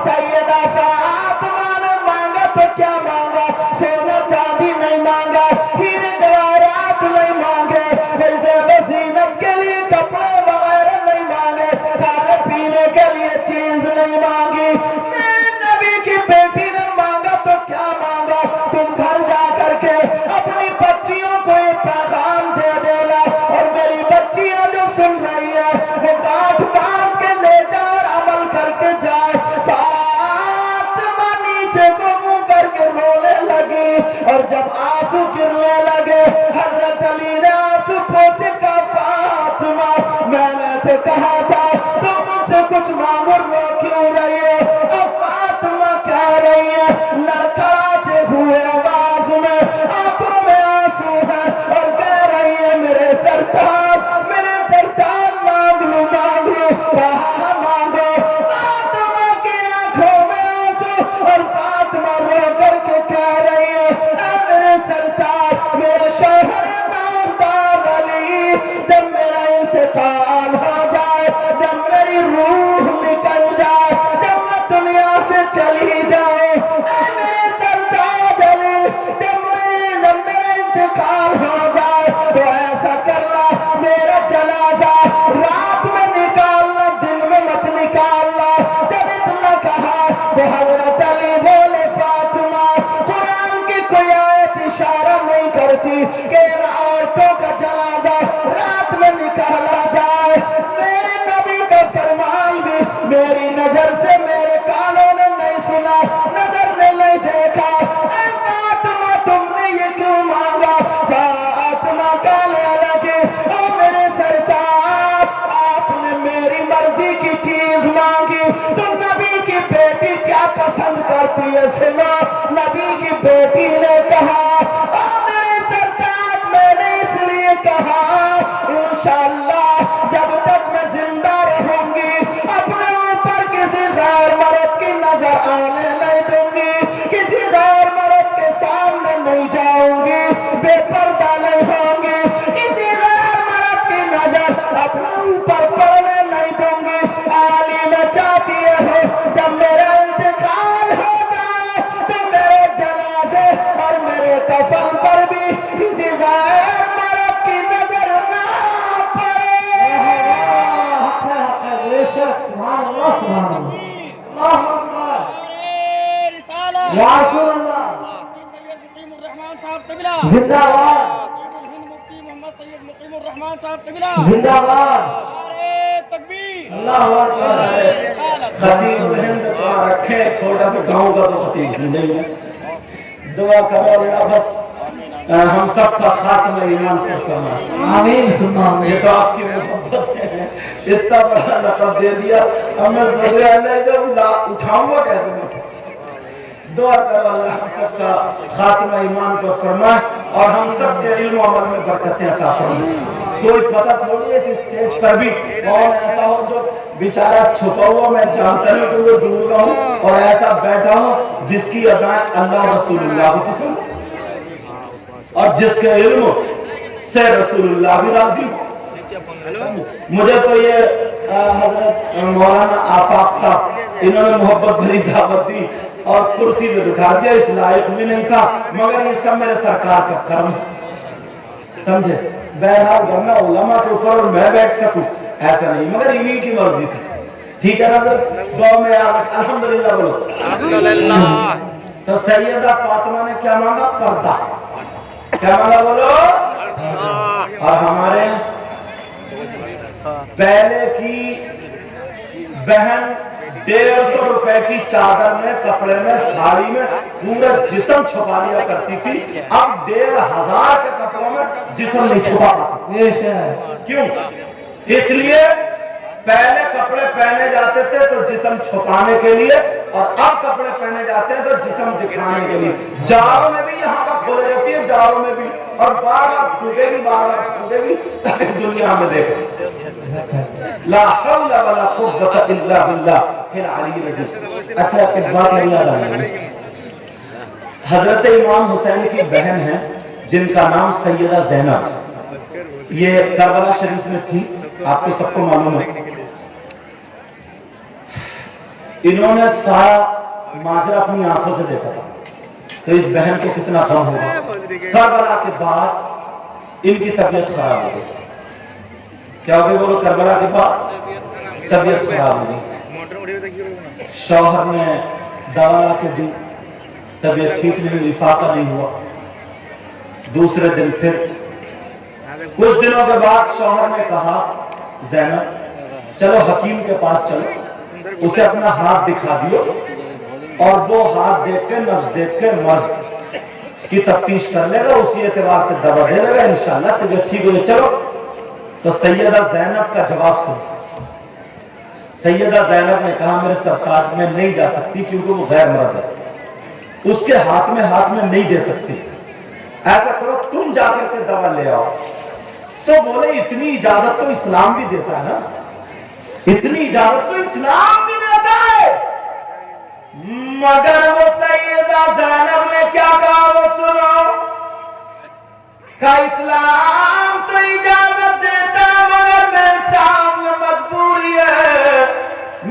سیدہ فاطمہ نے مانگا تو کیا مانگا؟ سونا چاندی نہیں مانگا، ہیرے جواہرات نہیں مانگے، زیب و زینت کے لیے کپڑے وغیرہ نہیں مانگے، کھانے پینے کے لیے چیز نہیں مانگی. میرے نبی کی بیٹی نے مانگا تو کیا مانگا؟ تم گھر جا کر کے اپنی بچیوں کو یہ پیغام دے دینا، اور میری بچیاں جو سن رہی ہے وہ گاٹھ باندھ کے لے جا اور عمل کر کے جائے. فاطمہ نیچے کو منہ کر کے رونے لگی، اور جب آنسو گرنے لگے حضرت علی نے آنسو پوچھے کا فاطمہ میں نے تو کہا تھا تم مجھ سے کچھ مانگو، رو کیوں رہی ہے؟ اب فاطمہ کہہ رہی ہے لڑکاتے ہوئے آواز میں، آنکھوں میں آنسو ہے، اور کہہ رہی ہے میرے سرتاج مانگ لو مانگ لو. کہا مانگو. فاطمہ کی آنکھوں میں آنسو، اور فاطمہ رو کر کے کہہ رہی ہے اے میرے سرتاج میرے شوہر نامدار علی، جب میرا انتقال ہو جائے، جب میری روح نکل جائے، جب میں دنیا سے چلی جاؤں، اے میرے سرتاج علی جب میرا انتقال ہو جائے تو ایسا کرنا میرا جنازہ رات میں نکالنا، دن میں مت نکالنا. جب اتنا کہا تو حضرت علی بولے فاطمہ قرآن کی کوئی آیت اشارہ نہیں کرتی کہ ان عورتوں کا جنازہ رات میں نکالا جائے. میرے نبی کا فرمان بھی میری نظر سے میرے کانوں نے نہیں سنا، نظر نے نہیں دیکھا. اے فاطمہ تم نے یہ کیوں مانگا؟ فاطمہ کہنے لگی او میرے سرتاج آپ نے میری مرضی کی چیز مانگی تو نبی کی بیٹی کیا پسند کرتی ہے سنا. نبی کی بیٹی نے کہا او میرے سرتاج میں نے اس لیے آنے نہیں دوں گی، کسی غیر مرد کے سامنے نہیں جاؤں گی، بے پردہ نہیں ہوں گی، کسی غیر مرد کی نظر اپنے اوپر پڑنے نہیں دوں گی۔ عالم چاہتی ہے جب میرا انتقال ہوگا تو میرے جنازے اور میرے کفن پر بھی کسی غیر مرد کی نظر نہ پڑے۔ سبحان اللہ سبحان اللہ اللہ اکبر یا رسول اللہ زندہ باد زندہ باد اللہ اکبر۔ خطیب ہند تو رکھے، چھوٹا سا گاؤں کا تو خطیب ہی نہیں ہے۔ دعا کرو اللہ بس ہم سب کا خاتمہ ایمان پر فرمائے، آمین ثم آمین۔ یہ تو آپ کی محبت ہے، اتنا بڑا لقب دے دیا، اب میں سوچ رہا اللہ جب اٹھاؤں گا کیسے میں؟ دعا کرو اللہ ہم سب کا خاتمہ ایمان پر فرمائے اور ہم سب کے علم و عمل میں برکتیں عطا فرمائے۔ کوئی پتہ تھوڑی ہے اس اسٹیج پر بھی کون ایسا ہو جو بیچارہ چھپا ہوا، میں جانتا نہیں کہ وہ دور کا ہوں، اور ایسا بیٹھا ہوں جس کی ادائیں اللہ رسول اللہ کو پسند اور جس کے علم سے رسول اللہ بھی راضی ہو۔ مجھے تو یہ حضرت مولانا آفاق صاحب انہوں نے محبت بھری دعوت دی اور کرسی میں بٹھا دیا، اس لائق بھی نہیں تھا، مگر یہ سب میرے سرکار کا کرم سمجھے۔ بہرحال ورنہ علماء کے اوپر اور میں بیٹھ سکوں ایسا نہیں، مگر انہی کی مرضی سے۔ ٹھیک ہے حضرت، دعا میں الحمدللہ بولو الحمدللہ۔ تو سیدہ فاطمہ نے کیا مانگا؟ پردہ۔ کیا مانگا بولو؟ اور ہمارے پہلے کی بہن 150 روپے کی چادر میں، کپڑے میں، ساڑی میں پورا جسم چھپا لیا کرتی تھی، اب 1500 کے کپڑوں میں جسم نہیں چھپا پاتی۔ کیوں؟ اس لیے پہلے کپڑے پہنے جاتے تھے تو جسم چھپانے کے لیے، اور اب کپڑے پہنے جاتے ہیں تو جسم دکھانے کے لیے۔ جاڑوں میں بھی یہاں کا کھولے جاتی ہے، جاڑوں میں بھی، اور بار بار کھودے گی، بار بار کھودے گی تاکہ دنیا میں دیکھیں۔ لا حول ولا قوة الا باللہ العلی العظیم۔ اچھا ایک بات میں یاد آئی، حضرت امام حسین کی بہن ہے جن کا نام سیدہ زینب، یہ کربلا شریف میں تھی، آپ کو سب کو معلوم ہے۔ انہوں نے سارا ماجرا اپنی آنکھوں سے دیکھا تھا، تو اس بہن کو کتنا غم ہوگا۔ کربلا کے بعد ان کی طبیعت خراب ہو گئی۔ کیا ہو گئی بولو؟ کربلا کے بعد طبیعت خراب ہو گئی، شوہر نے دوا لا کے دی، طبیعت ٹھیک نہیں ہوئی، افاقہ نہیں ہوا۔ دوسرے دن پھر کچھ دنوں کے بعد شوہر نے کہا زینب چلو حکیم کے پاس چلو، اسے اپنا ہاتھ دکھا دیو اور وہ ہاتھ دیکھ کے، نبض دیکھ کے مرض کی تفتیش کر لے گا، اسی اعتبار سے دوا دے دے گا، انشاءاللہ طبیعت ٹھیک ہو۔ چلو تو سیدہ زینب کا جواب سن۔ سیدہ زینب نے کہا میرے سرتاج میں نہیں جا سکتی کیونکہ وہ غیر مرد ہے، اس کے ہاتھ میں نہیں دے سکتی، ایسا کرو تم جا کر کے دوا لے آؤ۔ تو بولے اتنی اجازت تو اسلام بھی دیتا ہے نا، اتنی اجازت تو اسلام بھی دیتا ہے، مگر وہ سیدہ زینب نے کیا کہا وہ سنو، کہ اسلام تو اجازت دیتا مگر میرے سامنے مجبوری ہے،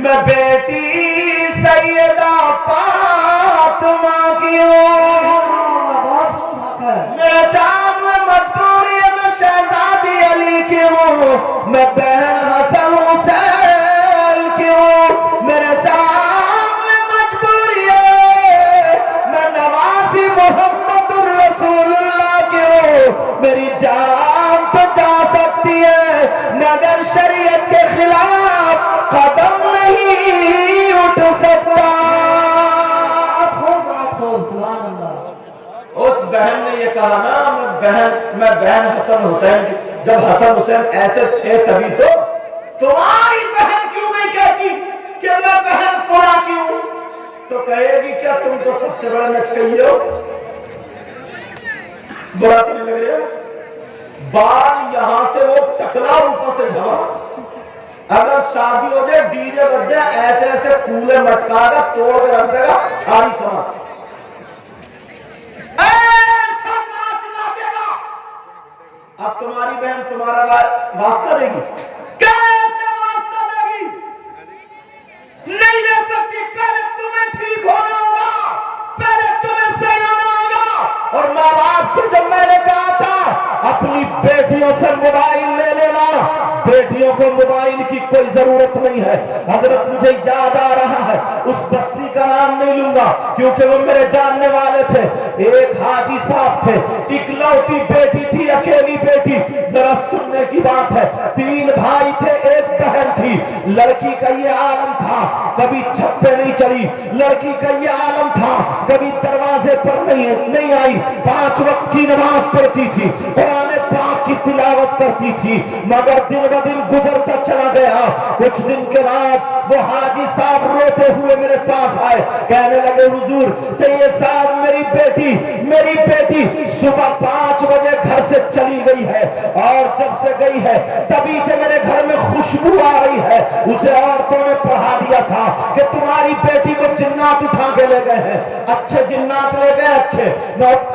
میں بیٹی سیدہ فاطمہ کی ہوں، میرے سامنے مجبوری ہے، میں شہزادی علی کی ہوں، میں بہن حسن حسین کی ہوں، میرے سامنے مجبوری ہے، میں نواسی محمد الرسول اللہ کی ہوں، میری جان تو جا سکتی ہے مگر شریعت کے خلاف قدم نہیں اٹھ سکتا۔ اس بہن نے یہ کہا نا میں بہن حسن حسین کی، جب حسن حسین ایسے تھے تبھی تو تمہاری بہن کیوں نہیں کہتی کہ میں بہن فلاں کی ہوں؟ تو کہے گی کیا تم تو سب سے بڑا نچکئی ہو، برا تو نہیں لگ رہا؟ بال یہاں سے وہ ٹکلا اوپر سے جھڑا، اگر شادی ہو جائے ڈی جے بج جائے ایسے ایسے پھولے مٹکا گا توڑ کے رکھ دے گا ساری کما ایسا ناچ ناچے گا. اب تمہاری بہن تمہارا واسطہ دے گی؟ کیسے واسطہ دے گی؟ نہیں دے سکتی. پہلے تمہیں ٹھیک ہونا ہوگا, پہلے تمہیں صحیح ہونا ہوگا. اور ماں باپ سے جب میں نے کہا تھا اپنی بیٹیوں سے موبائل لے لینا, بیٹیوں کو موبائل کی کوئی ضرورت نہیں ہے. حضرت مجھے یاد آ رہا ہے, اس بستی کا نام نہیں لوں گا کیونکہ وہ میرے جاننے والے تھے. ایک حاجی صاحب تھے, اکلوتی بیٹی تھی, اکیلی بیٹی. ذرا سننے کی بات ہے, 3 بھائی تھے, 1 بہن تھی. لڑکی کا یہ عالم تھا کبھی چھت پہ نہیں چڑھی, لڑکی کا یہ عالم تھا کبھی دروازے پر نہیں آئی, 5 وقت کی نماز پڑھتی تھی, قرآن پاک کی تلاوت کرتی تھی. مگر دن ب دن گزرتا چلا گیا. کچھ دن کے بعد وہ حاجی صاحب روتے ہوئے میرے پاس آئے, کہنے لگے حضور سید صاحب میری بیٹی صبح 5 بجے گھر سے چلی گئی ہے, اور جب سے گئی ہے تبھی سے میرے گھر میں خوشبو آ رہی ہے. اسے عورتوں نے پڑھا دیا تھا کہ تمہاری بیٹی کو جنات اٹھا کے لے گئے ہیں. اچھے جنات لے گئے,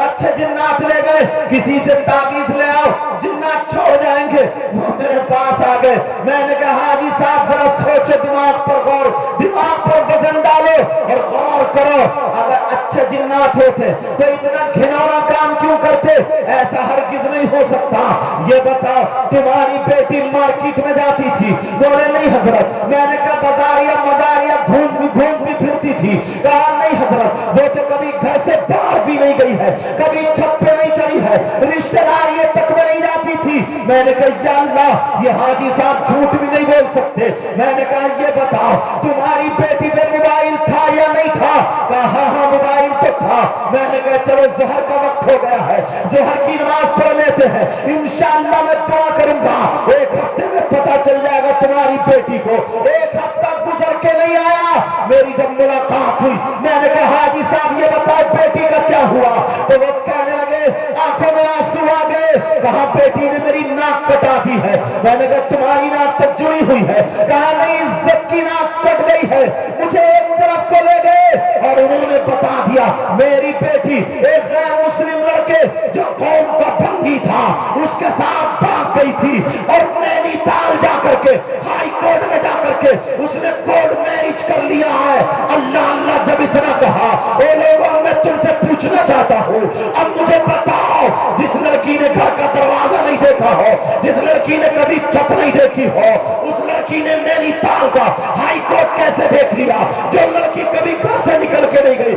اچھے جنات لے گئے, کسی سے تعویذ لے آؤ جنات چھوڑ جائیں گے. وہ میرے پاس آ گئے. میں نے کہا حاجی صاحب ذرا سوچو, دماغ پر غور, دماغ پر وزن ڈالو اور غور کرو. اگر اچھے جنات ہوتے تو اتنا گھناؤنا کام کیوں کرتے؟ ایسا ہرگز نہیں ہو سکتا. یہ بتاؤ تمہاری بیٹی مارکیٹ میں جاتی تھی؟ بولے نہیں حضرت. میں نے کہا بازاریا مزاریا گھومتی پھرتی تھی؟ کہا نہیں حضرت, وہ تو کبھی گھر سے باہر بھی نہیں گئی ہے, کبھی چھت پہ نہیں چڑھی ہے, رشتہ دار یہ تک میں نہیں جاتی تھی. میں نے کہا یا اللہ یہ حاجی صاحب جھوٹ بھی نہیں بول سکتے. میں نے کہا یہ بتاؤ تمہاری بیٹی میں موبائل تھا یا نہیں تھا؟ کہا ہاں موبائل تو تھا. میں نے کہا چلو ظہر کا وقت ہو گیا ہے, ظہر کی نماز پڑھ لیتے ہیں, انشاءاللہ میں دعا کروں گا 1 ہفتے میں پتہ چل جائے گا تمہاری بیٹی کو. 1 ہفتہ گزر کے نہیں آیا, میری جب ملاقات ہوئی میں نے کہا حاجی صاحب یہ بتاؤ بیٹی کا کیا ہوا؟ تو وہ کہنے لگے آنکھوں میں آنسو آ گئے. کہا بیٹی نے میری ناک کٹا دی ہے. میں نے کہا تمہاری ناک تک جڑی ہوئی ہے؟ کہا نہیں عزت کی ناک کٹ گئی ہے. مجھے ایک طرف کو لے گئے اور انہوں نے بتا دیا میری بیٹی ایک غیر مسلم لڑکے جو قوم کا بھنگی تھا اس کے ساتھ بھاگ گئی تھی, اور نینی تال جا کر کے ہائی کورٹ میں جا کر کے اس نے کورٹ میرج کر لیا ہے. اللہ اللہ جب اتنا کہا, اے لوگوں میں تم سے پوچھنا چاہتا ہوں اب مجھے بتاؤ جس لڑکی نے گھر کا دروازہ نہیں دیکھا ہو, جس لڑکی نے کبھی چھت نہیں دیکھی ہو, اس لڑکی نے نینی تال کا ہائی کورٹ کیسے دیکھ لیا؟ جو لڑکی کبھی گھر سے نکل کے نہیں گئی,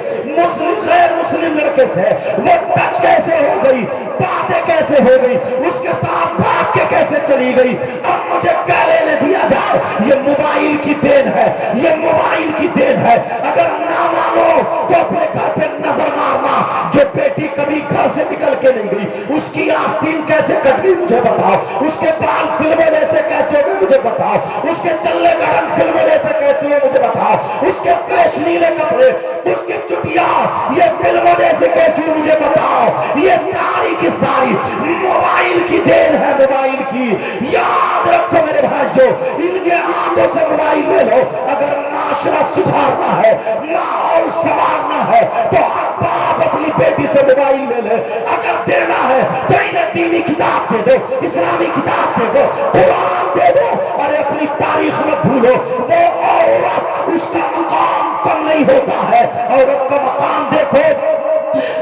غیر مسلم لڑکے سے وہ ٹچ کیسے ہو گئی, باتیں کیسے ہو گئی, اس کے ساتھ بھاگ کے کیسے چلی گئی؟ اب مجھے کیا لینے دیا جائے؟ یہ موبائل کی دین ہے, یہ موبائل کی دین ہے. اگر نہ مانو تو اپنے گھر پہ نظر مارنا. جو بیٹی کبھی گھر سے نکل کے نہیں گئی اس کی آستین کیسے کٹ گئی مجھے بتاؤ, اس کے بال فلموں جیسے کیسے ہو گئے مجھے بتاؤ, اس کے چلے گڑن فلموں جیسے کیسے ہوئے مجھے بتاؤ, اس کے پیش نیلے کپڑے, اس کی چٹیا یہ فلموں جیسے کیسی مجھے بتاؤ. یہ ساری کی ساری موبائل کی دین ہے, موبائل کی. یاد رکھو میرے بھائیو, ان کے ہاتھوں سے موبائل لے لو. اگر معاشرہ سدھارنا ہے, ماحول سنوارنا ہے تو ہر باپ اپنی بیٹی سے موبائل لے لے. اگر دینا ہے تو انہیں دینی کتاب دے دو, اسلامی کتاب دے دو, قرآن دے دو. اور اپنی تاریخ مت بھولو, وہ عورت اس کا مقام کم نہیں ہوتا ہے. عورت کا مقام دیکھو,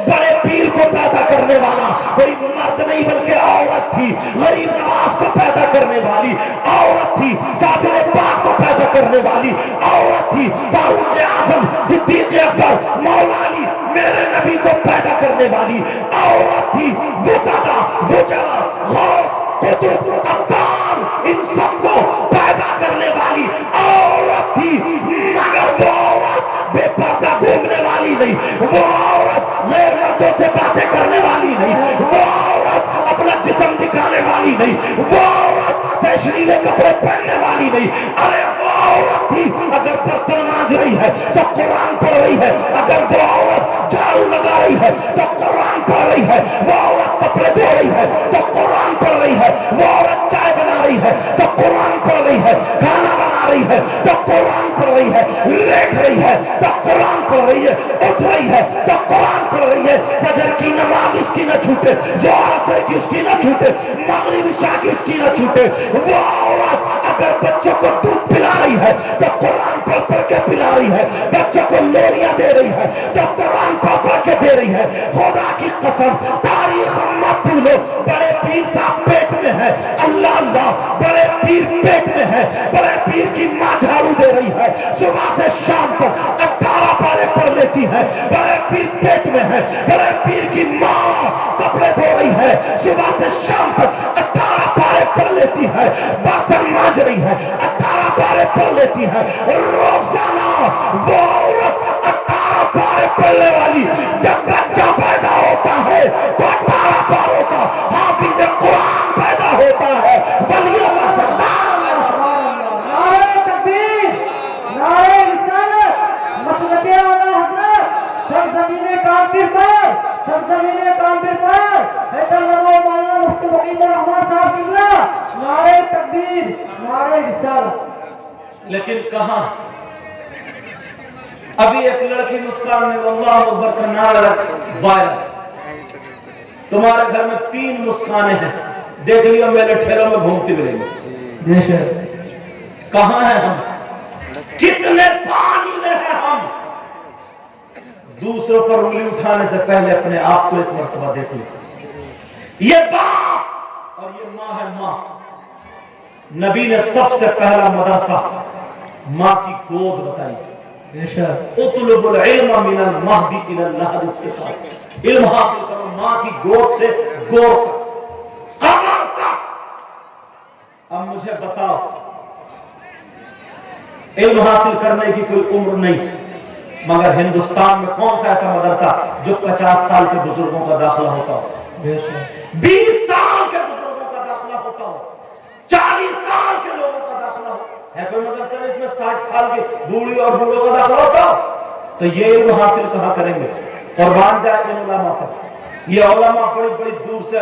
بڑے پیر کو پیدا کرنے والا کوئی مرد نہیں بلکہ عورت تھی. غریب نواز کو پیدا کرنے والی عورت تھی. صابر پاک کو پیدا کرنے والی عورت تھی. فاروق اعظم, صدیق اکبر, مولا علی, میرے نبی کو پیدا کرنے والی عورت تھی. وہ دادا, وہ جوان, غوث, قطب, عطار, ان سب کو پیدا کرنے والی عورت تھی. مگر وہ عورت بے پردہ گھومنے والی نہیں, وہ عورت غیر مردوں سے باتیں کرنے والی نہیں, وہ عورت اپنا جسم دکھانے والی نہیں, وہ عورت فیشنیلے کپڑے پہننے والی نہیں. ارے وہ عورت بھی اگر برتن مانج رہی ہے تو قرآن پڑھ رہی ہے. اگر وہ عورت جھاڑو لگا رہی ہے تو قرآن پڑھ رہی ہے. وہ عورت کپڑے دھو رہی ہے تو قرآن پڑھ رہی ہے. وہ عورت چائے بنا رہی ہے تو قرآن پڑھ رہی ہے. کھانا بنا رہی ہے تو قرآن پڑھ رہی ہے. لیٹ رہی ہے تو قرآن پڑھ رہی ہے. اٹھ رہی ہے تو قرآن پڑھ رہی ہے. فجر کی نماز اس کی نہ چھوٹے, ظہر عصر کی اس کی نہ چھوٹے, مغرب عشاء کی اس کی نہ چھوٹے. وہ عورت اگر بچوں کو دودھ پلا رہی ہے تو قرآن پڑھ پڑھ کے پلا رہی ہے. بچوں کو لوریاں دے رہی ہے تو قرآن پڑھ پڑھ کے دے رہی ہے. خدا کی قسم تاریخ مت بھولو. بڑے پیر صاحب پیٹ میں ہے, اللہ اللہ, بڑے پیر پیٹ میں ہے. بڑے پیر کی ماں جھاڑو دے رہی ہے, صبح سے شام تک 18 پارے پڑھ لیتی ہے. بڑے پیر پیٹ میں ہے. بڑے پیر کی ماں کپڑے دھو رہی ہے, صبح سے شام تک 18 پارے پڑھ لیتی ہے. برتن مانج رہی ہے, 18 پارے پڑھ لیتی ہے. روزانہ وہ عورت 18 پارے پڑھنے والی جب بچہ پیدا ہوتا ہے تو 18 پاروں کا حافظ قرآن پیدا ہوتا ہے. ولیوں کا سردار. نعرہ تکبیر, نعرہ رسالت, مسلک اعلی حضرت, سرزمین کافر پر, سرزمین کافر پر, حیدر علامہ مولانا مفتی مقیم الرحمان صاحب قبلہ. نعرہ تکبیر, نعرہ رسالت. لیکن کہاں ابھی ایک لڑکی مسکان میں واللہ اکبر کا نعرہ وائرل. تمہارے گھر میں 3 مسکانیں ہیں, دیکھ لیا میلے ٹھیلوں میں گھومتی ملیں گے. کہاں ہیں ہم؟ کتنے پانی میں ہیں ہم؟ دوسروں پر انگلی اٹھانے سے پہلے اپنے آپ کو ایک مرتبہ دیکھ لو. یہ باپ اور یہ ماں ہے. ماں, نبی نے سب سے پہلا مدرسہ ماں کی گود بتائی. اطلب العلم من المہد الى اللحد استقام. علم حاصل کرو ماں کی گود سے گور تک, قبر تک. اب مجھے بتاؤ, علم حاصل کرنے کی کوئی عمر نہیں, مگر ہندوستان میں کون سا ایسا مدرسہ جو 50 سال کے بزرگوں کا داخلہ ہوتا ہو, 20 سال کے بزرگوں کا داخلہ ہوتا ہو, 40 سال کے لوگوں کا داخلہ ہو؟ ہے کوئی مدرسہ اس میں 60 سال کی بوڑھی اور بوڑھوں کا داخلہ ہوتا ہو؟ تو یہ علم حاصل کہاں کریں گے؟ قربان جائے ان علماء پر. یہ علماء بڑی بڑی دور سے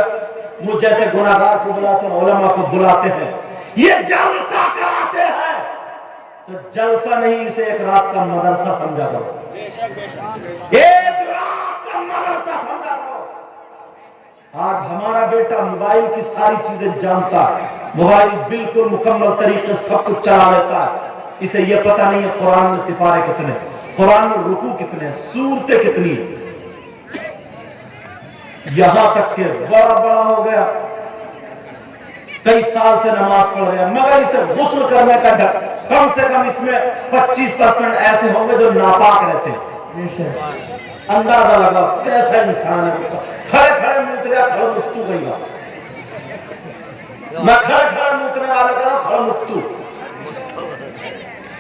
مجھ جیسے گناہگار کو بلاتے ہیں, علماء کو بلاتے ہیں, یہ جلسہ کراتے ہیں. تو جلسہ نہیں, اسے ایک رات کا مدرسہ سمجھا کرو. ایک رات کا مدرسہ سمجھا کرو. آج ہمارا بیٹا موبائل کی ساری چیزیں جانتا ہے, موبائل بالکل مکمل طریقے سے سب کچھ چلا لیتا ہے. اسے یہ پتہ نہیں ہے قرآن میں سپارے کتنے, قرآن میں رکوع کتنے, سورتیں کتنی. یہاں تک کہ بڑا بڑا ہو گیا, کئی سال سے نماز پڑھ رہا ہے, مگر اسے غسل کرنے کا ڈر. کم سے کم اس میں 25% ایسے ہوں گے جو ناپاک رہتے ہیں. اندازہ لگا کیسا انسان ہے. کھڑے کھڑے موتریا کھڑے متو گئی گا. میں کھڑے کھڑے موترنے والے کا کھڑے متو,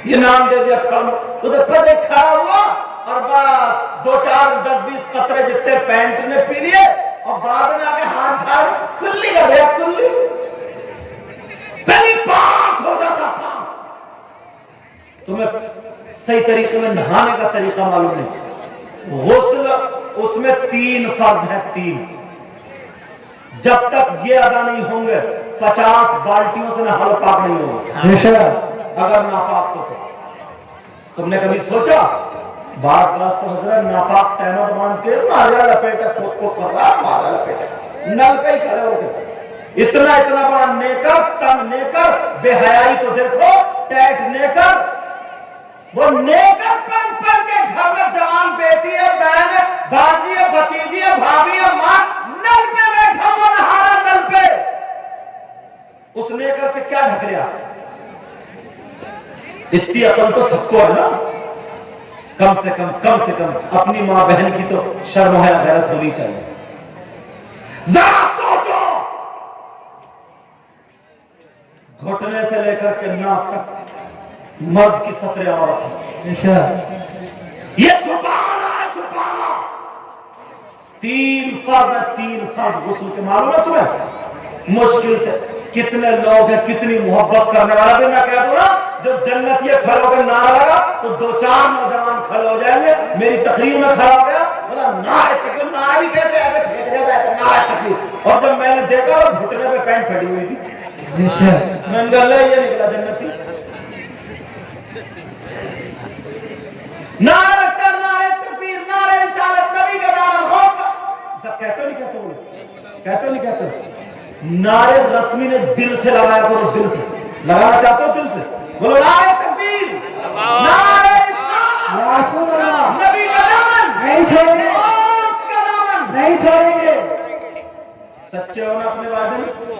یہ نام دے دیا کھڑے متو. اسے پتہ کھڑا ہوا اور بس 2 4 10 20 قطرے جتنے پینٹ نے پی لیے اور بعد میں آگے ہاتھ جھاڑ کلی کر دیا. کلی پہلی پاک ہو جاتا. تمہیں صحیح طریقے میں نہانے کا طریقہ معلوم نہیں. غسل اس میں 3 فرض ہیں, 3. جب تک یہ ادا نہیں ہوں گے 50 بالٹیوں سے نہا لو پاک نہیں ہوگا. اگر ناپاک تو تم نے کبھی سوچا بعض تو حضرت ناپاک تہمت باندھ کے مارا لپیٹا خود کو کر رہا, مارا لپیٹا نل پہ ہی کھڑے ہو گئے. اتنا بڑا نیکر, تنگ نیکر, بے حیائی تو دیکھو, ٹیٹ نیکر. وہ نیکر پن پن کے گھر میں جوان بیٹی ہے, بہن ہے, بھاجی ہے, بھتیجی ہے, بھابھی ہے, ماں, نل پہ بیٹھا وہ نہا رہا نل پہ. اس نیکر سے کیا ڈھک رہا؟ اتنی عقل تو سب کو ہے نا. کم سے کم اپنی ماں بہن کی تو شرم و حیا غیرت ہونی چاہیے. ذرا سوچو, گھٹنے سے لے کر کے ناک تک مرد کی سطر عورت ہے. یہ چھپانا ہے, چھپانا. 3 فرض غسل کے معلوم ہے تمہیں؟ مشکل سے کتنے لوگ ہیں کتنی محبت کرنے والا. بھی میں کہہ دوں نا جو جنت یہ کھڑے ہو کے نعرہ لگا تو 2-4 نوجوان کھڑے ہو جائیں گے. میری تقریر میں کھڑا ہو گیا بولا نعرہ تکبیر, نعرہ بھی کہتے ہیں ایسے پھینک دیتا ہے نعرہ تکبیر. اور جب میں نے دیکھا وہ گھٹنے پہ پینٹ پھٹی ہوئی تھی, میں نے کہا اللہ یہ نکلا جنتی. نعرہ لگتا نعرہ تکبیر نعرہ رسالت نبی کا دامن ہوگا. سب کہتے ہو نہیں کہتے ہو, کہتے ہو نہیں کہتے ہو. نعرے رسمی نے دل سے لگایا کرو, دل سے لگانا چاہتے ہو دل سے بولو نعرہ تکبیر نعرہ رسالت نبی کا دامن نہیں چھوڑیں گے, اس کا دامن نہیں چھوڑیں گے. سچے ہو نا اپنے وعدے میں,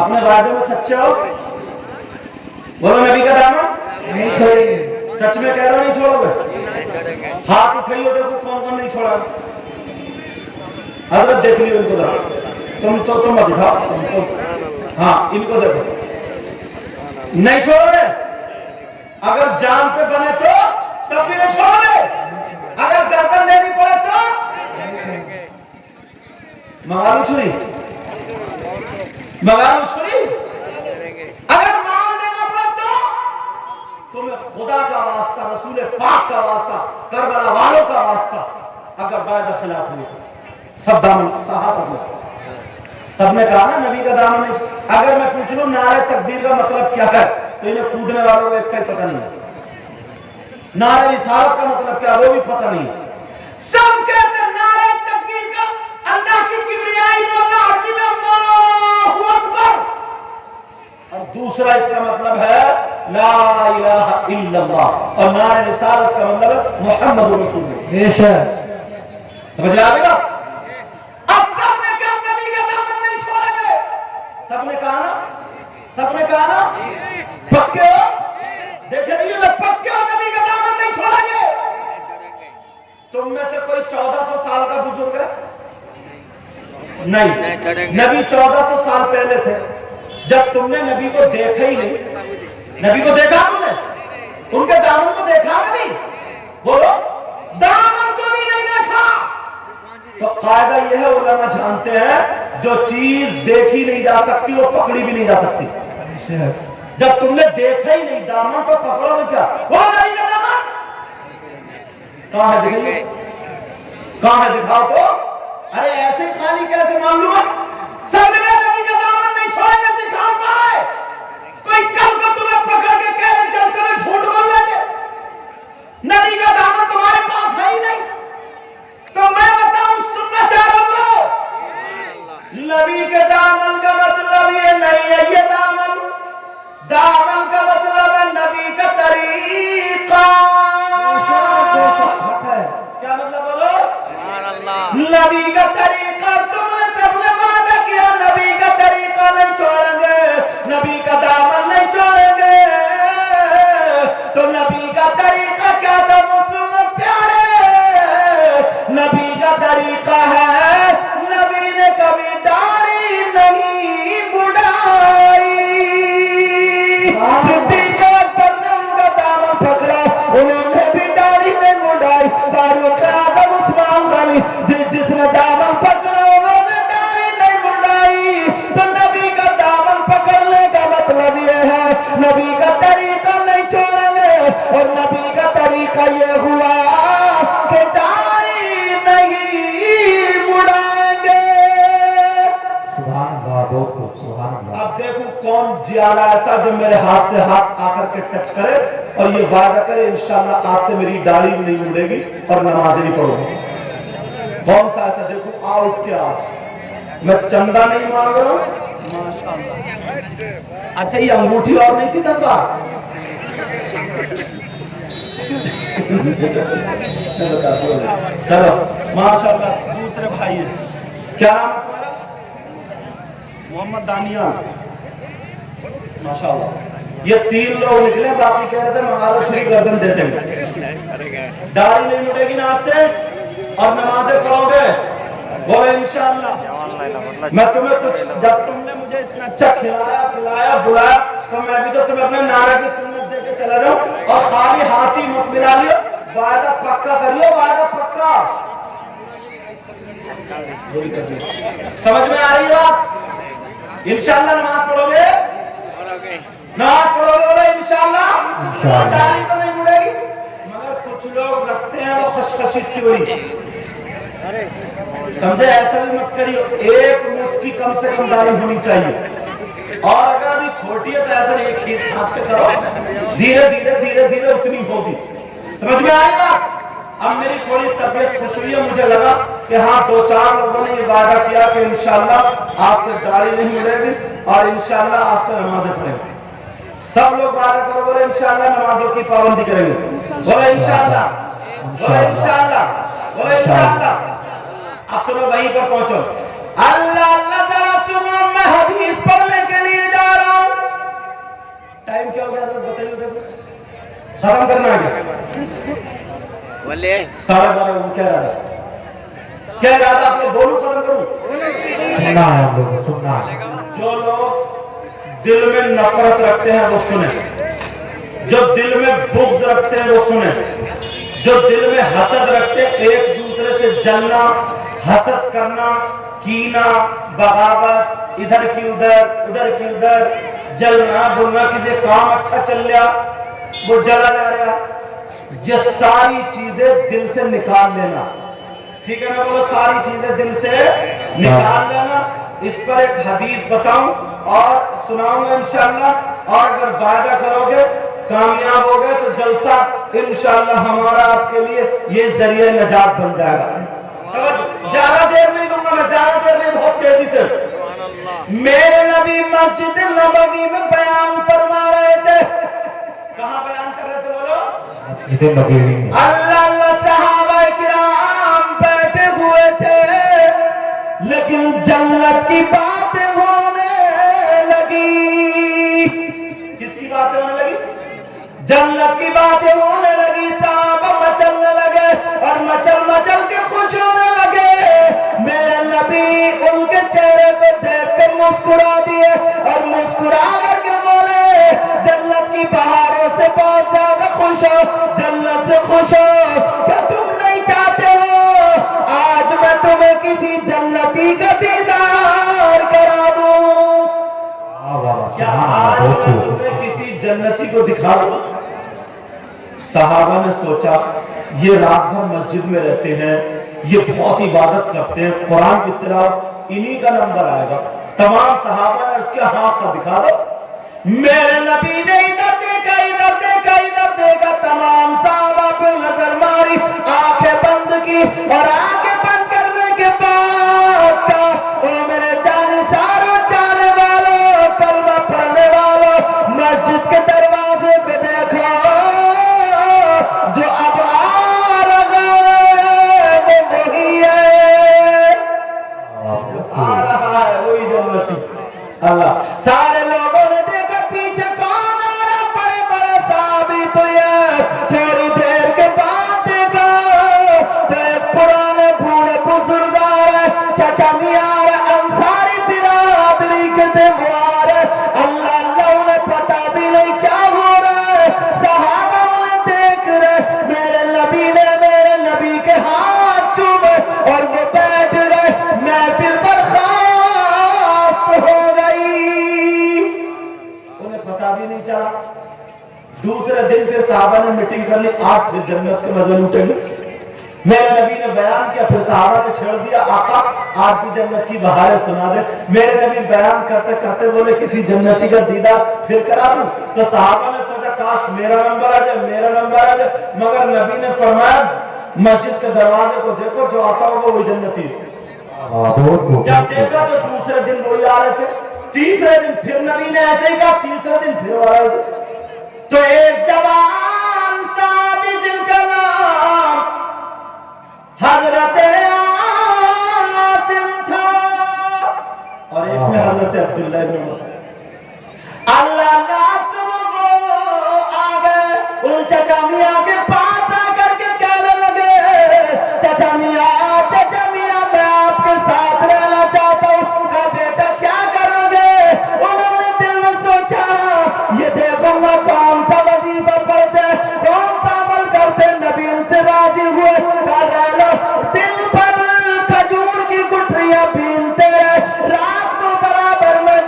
اپنے وعدے میں سچے ہو. بولو نبی کا دامن نہیں چھوڑیں گے. سچ میں کہہ رہا ہوں نہیں چھوڑو گے. ہاتھ اٹھائیے دیکھو کون کون نہیں چھوڑا. حضرت دیکھ لیو ان کو ذرا, تم مت اٹھاؤ. ہاں ان کو دیکھو نہیں چھوڑو گے. اگر جان پہ بنے تو تب بھی نہیں چھوڑو گے. اگر گردن دینی پڑے تو منگا لوں چھری, منگا لوں چھری. اگر مال دینا پڑے تو تمہیں خدا کا واسطہ رسول پاک کا واسطہ کربلا والوں کا واسطہ اگر وعدہ خلاف ہوئی سب دامن ہاتھ اپنا. سب نے کہا نا نبی کا دامن نہیں. اگر میں پوچھ لوں نعرہ تکبیر کا مطلب کیا ہے تو انہیں کودنے والوں کو ایک کا ہی پتہ نہیں. نعرہ رسالت کا مطلب کیا وہ بھی پتہ نہیں. سب کہتے ہیں نعرہ تکبیر کا اللہ کی کبریائی بولنا عربی میں اللہ اکبر, اور دوسرا اس کا مطلب ہے لا الہ الا اللہ, اور نعرہ رسالت کا مطلب ہے محمد رسول اللہ. بے شک سمجھ لے آگے گا. اب سب نے کہا نبی کا دامن نہیں چھوڑیں گے. سب نے کہا نا, سب نے کہا نا پکے ہو. دیکھیں نہیں جو پکے ہو نبی کا دامن نہیں چھوڑیں گے. تم میں سے کوئی 1400 سال کا بزرگ ہے نہیں. نبی 1400 سال پہلے تھے جب تم نے نبی کو دیکھا ہی نہیں. نبی کو دیکھا تم نے, ان کے دامن کو دیکھا نہیں. بولو دامن کو بھی نہیں دیکھا. تو قاعدہ یہ ہے علماء جانتے ہیں جو چیز دیکھی نہیں جا سکتی وہ پکڑی بھی نہیں جا سکتی. جب تم نے دیکھا ہی نہیں دامن کو پکڑو گے کیا. وہ نہیں کا دامن کہاں ہے دیکھیے, کہاں ہے دکھاؤ تو. ارے ایسے خالی کیسے معلوم ہے. سب نے نبی کا دامن نہیں چھوڑیں گے. دکھاؤ پائے کوئی کل کو تمہیں پکڑ کے کہہ رہے جلسے میں جھوٹ بول رہے نبی کا دامن تمہارے پاس ہے ہی نہیں. تو میں بتاؤں سننا چاہ رہا ہوں نبی کے دامن کا مطلب یہ نہیں ہے یہ دامن. دامن کا مطلب ہے نبی کا طریقہ. کیا مطلب بولو نبی کا طریقہ. تم نے سب نے وعدہ کیا نبی کا طریقہ نہیں چھوڑیں گے, نبی کا دامن نہیں چھوڑیں گے. تو نبی کا طریقہ کیا تھا مسلم پیارے. نبی کا طریقہ ہے نبی نے کبھی داڑھی نہیں بڑھائی. صدیق اکبر نے ان کا دامن پکڑا, انہوں نے بھی داڑھی نہیں بڑھائی. فاروق اعظم عثمان غنی جس نے دامن پکڑا انہوں نے داڑھی نہیں بڑھائی. تو نبی کا دامن پکڑنے کا مطلب یہ ہے نبی کا طریقہ نہیں چھوڑیں گے. اور نبی کا طریقہ یہ ہوا کہ داڑھی نہیں بڑھائیں گے. سبحان اللہ, بہت خوب, سبحان اللہ. اب دیکھو کون جیالا ایسا جو میرے ہاتھ سے ہاتھ آ کر کے ٹچ کرے اور یہ وعدہ کرے انشاءاللہ آج سے میری داڑھی بھی نہیں مڑے گی اور نماز نہیں پڑھوں گی. کون سا ایسا دیکھو آؤ اٹھ کے آج. میں چندہ نہیں مانگ رہا ہوں ماشاءاللہ. اچھا یہ انگوٹھی اور نہیں تھی دنگا. چلو ماشاءاللہ. دوسرے بھائی کیا نام ہے تمہارا؟ محمد دانیال. ماشاءاللہ. یہ 3 لوگ نکلے, باقی کہہ رہے تھے منگالو چھری گردن دیتے ہیں. داڑھی نہیں مٹے گی نا آج سے اور نمازیں پڑھو گے. بولے انشاءاللہ. میں تمہیں کچھ جب تم نے مجھے اتنا اچھا کھلایا پلایا بلایا تو میں بھی تو تمہیں اپنے نعرہ کی سنت دے کے چلا جاؤں. اور خالی ہاتھ ہی مت ملا لیو, وعدہ پکا کر لو, وعدہ پکا. سمجھ میں آ رہی بات. انشاءاللہ نماز پڑھو گے؟ نماز پڑھو گے بولے انشاءاللہ؟ داڑھی تو نہیں مڑے گی، مگر کچھ لوگ رکھتے ہیں وہ خشخشی تھیوری، سمجھے؟ ایسا بھی مت کریو، ایک منٹ کی کم سے کم داڑھی ہونی چاہیے، اور اگر ابھی چھوٹی ہے تو ایسا نہیں کھینچ کھانچ کے کرو، دھیرے دھیرے دھیرے دھیرے اتنی ہوگی، سمجھ میں آئے گا؟ اب میری تھوڑی طبیعت خوش ہوئی ہے، مجھے لگا کہ ہاں 2-4 لوگوں نے یہ وعدہ کیا کہ انشاءاللہ آپ سے داڑھی نہیں اڑے گی اور انشاءاللہ آپ سے نمازیں پڑھیں گے، سب لوگ وعدہ کرو بولے انشاءاللہ نمازوں کی پابندی کریں گے، بولے انشاءاللہ، بولے انشاءاللہ، بولے انشاءاللہ۔ اب سنو وہیں پر پہنچو، اللہ اللہ ذرا سنو، میں حدیث پڑھنے کے لیے جا رہا ہوں، ٹائم کیا ہو گیا حضرت بتائیے، دیکھو ختم کرنا ہے بولے 12:30 وہ کہہ رہا تھا آپ کو بولوں ختم کروں؟ سننا ہے ہم لوگ، سننا ہے۔ جو لوگ دل میں نفرت رکھتے ہیں وہ سنیں، جو دل میں بغض رکھتے ہیں وہ سنیں، جو دل میں حسد رکھتے ہیں، ایک دوسرے سے جلنا، حسد کرنا، کینہ، بغاوت، ادھر کی ادھر جلنا، بولنا کسی کام اچھا چل گیا وہ جلا جا رہا، یہ ساری چیزیں دل سے نکال لینا، ٹھیک ہے نا؟ بولو ساری چیزیں دل سے نکال لینا۔ اس پر ایک حدیث بتاؤں اور سناؤں گا انشاءاللہ، اور اگر وعدہ کرو گے کامیاب ہو گئے تو جلسہ انشاءاللہ ہمارا آپ کے لیے یہ ذریعہ نجات بن جائے گا۔ زیادہ دیر نہیں دوں گا میں، زیادہ دیر نہیں، بہت تیزی سے۔ میرے نبی مسجد نبوی میں بیان فرما رہے تھے، کہاں بیان کر رہے تھے بولو؟ مسجد نبوی میں۔ اللہ اللہ صحابہ کرام بیٹھے ہوئے تھے، لیکن جنت کی باتیں ہونے لگی۔ کس کی باتیں ہونے لگی؟ جنت کی باتیں ہونے لگی، صحابہ مچلنے لگے اور مچل کے خوش ہونے لگے۔ میرے نبی ان کے چہرے کو دیکھ کر مسکرا دیے اور مسکرا کر کے بولے، جنت کی بہاروں سے بہت زیادہ خوش ہو، جنت سے خوش ہو، کیا تم نہیں چاہتے ہو آج میں تمہیں کسی جنتی کا دیدار کرا دوں؟ کیا آج میں تمہیں کسی جنتی کو دکھا دوں؟ صحابہ نے سوچا یہ رات بھر مسجد میں رہتے ہیں، یہ بہت عبادت کرتے ہیں، قرآن کی تلاوت، انہی کا نمبر آئے گا۔ تمام صحابہ نے اس کے ہاتھ کا دکھا دو۔ میرے نبی نے ادھر دیکھا ادھر دیکھا ادھر دیکھا، تمام صحابہ پہ نظر ماری، آنکھیں بند کی، اور آنکھیں بند کرنے کے بعد کہا، او میرے جانے ساروں چاہنے والوں، کلمہ پڑھنے والوں، مسجد کے دروازے پہ دیکھو، جو اب آ رہا ہے وہ وہی ہے، جو آ رہا ہے وہی جنتی۔ اللہ، سارے لوگوں نے دیکھا پیچھے کون آ رہا، بڑے بڑے صحابی تو یہ، تھوڑی دیر کے بعد دیکھا تو ایک پرانے بوڑھے بزرگ آ رہے، چچا میاں آ رہے، انصاری برادری کے تھے وہ آ رہے، اللہ اللہ انہیں پتا بھی نہیں کیا ہو رہا ہے، صحابہ انہیں دیکھ رہے، میرے نبی کے ہاتھ چومے اور وہ بیٹھ گئے، محفل برخاست ہو گئی، انہیں پتا بھی نہیں چلا۔ دوسرے دن پھر صحابہ نے میٹنگ کر لی، آج پھر جنت کے مزے لوٹیں گے۔ میرے نبی نے بیان کیا، پھر صحابہ نے چھیڑ دیا، آقا آج بھی جنت کی بہاریں سنا دے۔ میرے نبی بیان کرتے کرتے بولے کسی جنتی کا دیدار پھر کرا دوں، تو صحابہ نے سوچا کاش میرا نمبر آ جائے، میرا نمبر آ جائے، مگر نبی نے فرمایا مسجد کے دروازے کو دیکھو، جو آتا ہوگا وہی جنتی ہے۔ جب دیکھا تو دوسرے دن وہی آ رہے تھے، تیسرے دن پھر نبی نے ایسے ہی کہا، تیسرے دن پھر آ رہے تھے، تو ایک جوان صحابی جن کا نام حضرت عاصم تھا اور ایک میں حضرت عبداللہ بن عمر، اللہ آ گئے ان چچا میاں کے پاس آ کر کے کہنے لگے، چچا میاں میں آپ کے ساتھ رہنا چاہتا ہوں، بیٹا کیا کرو گے؟ انہوں نے دل میں سوچا یہ دیکھوں گا کون سا وظیفہ پڑھتے، کون سا عمل کرتے، نبی ان سے راضی ہوئے، دن بھر کھجور کی گٹھلیاں بینتے رہے، رات کو برابر میں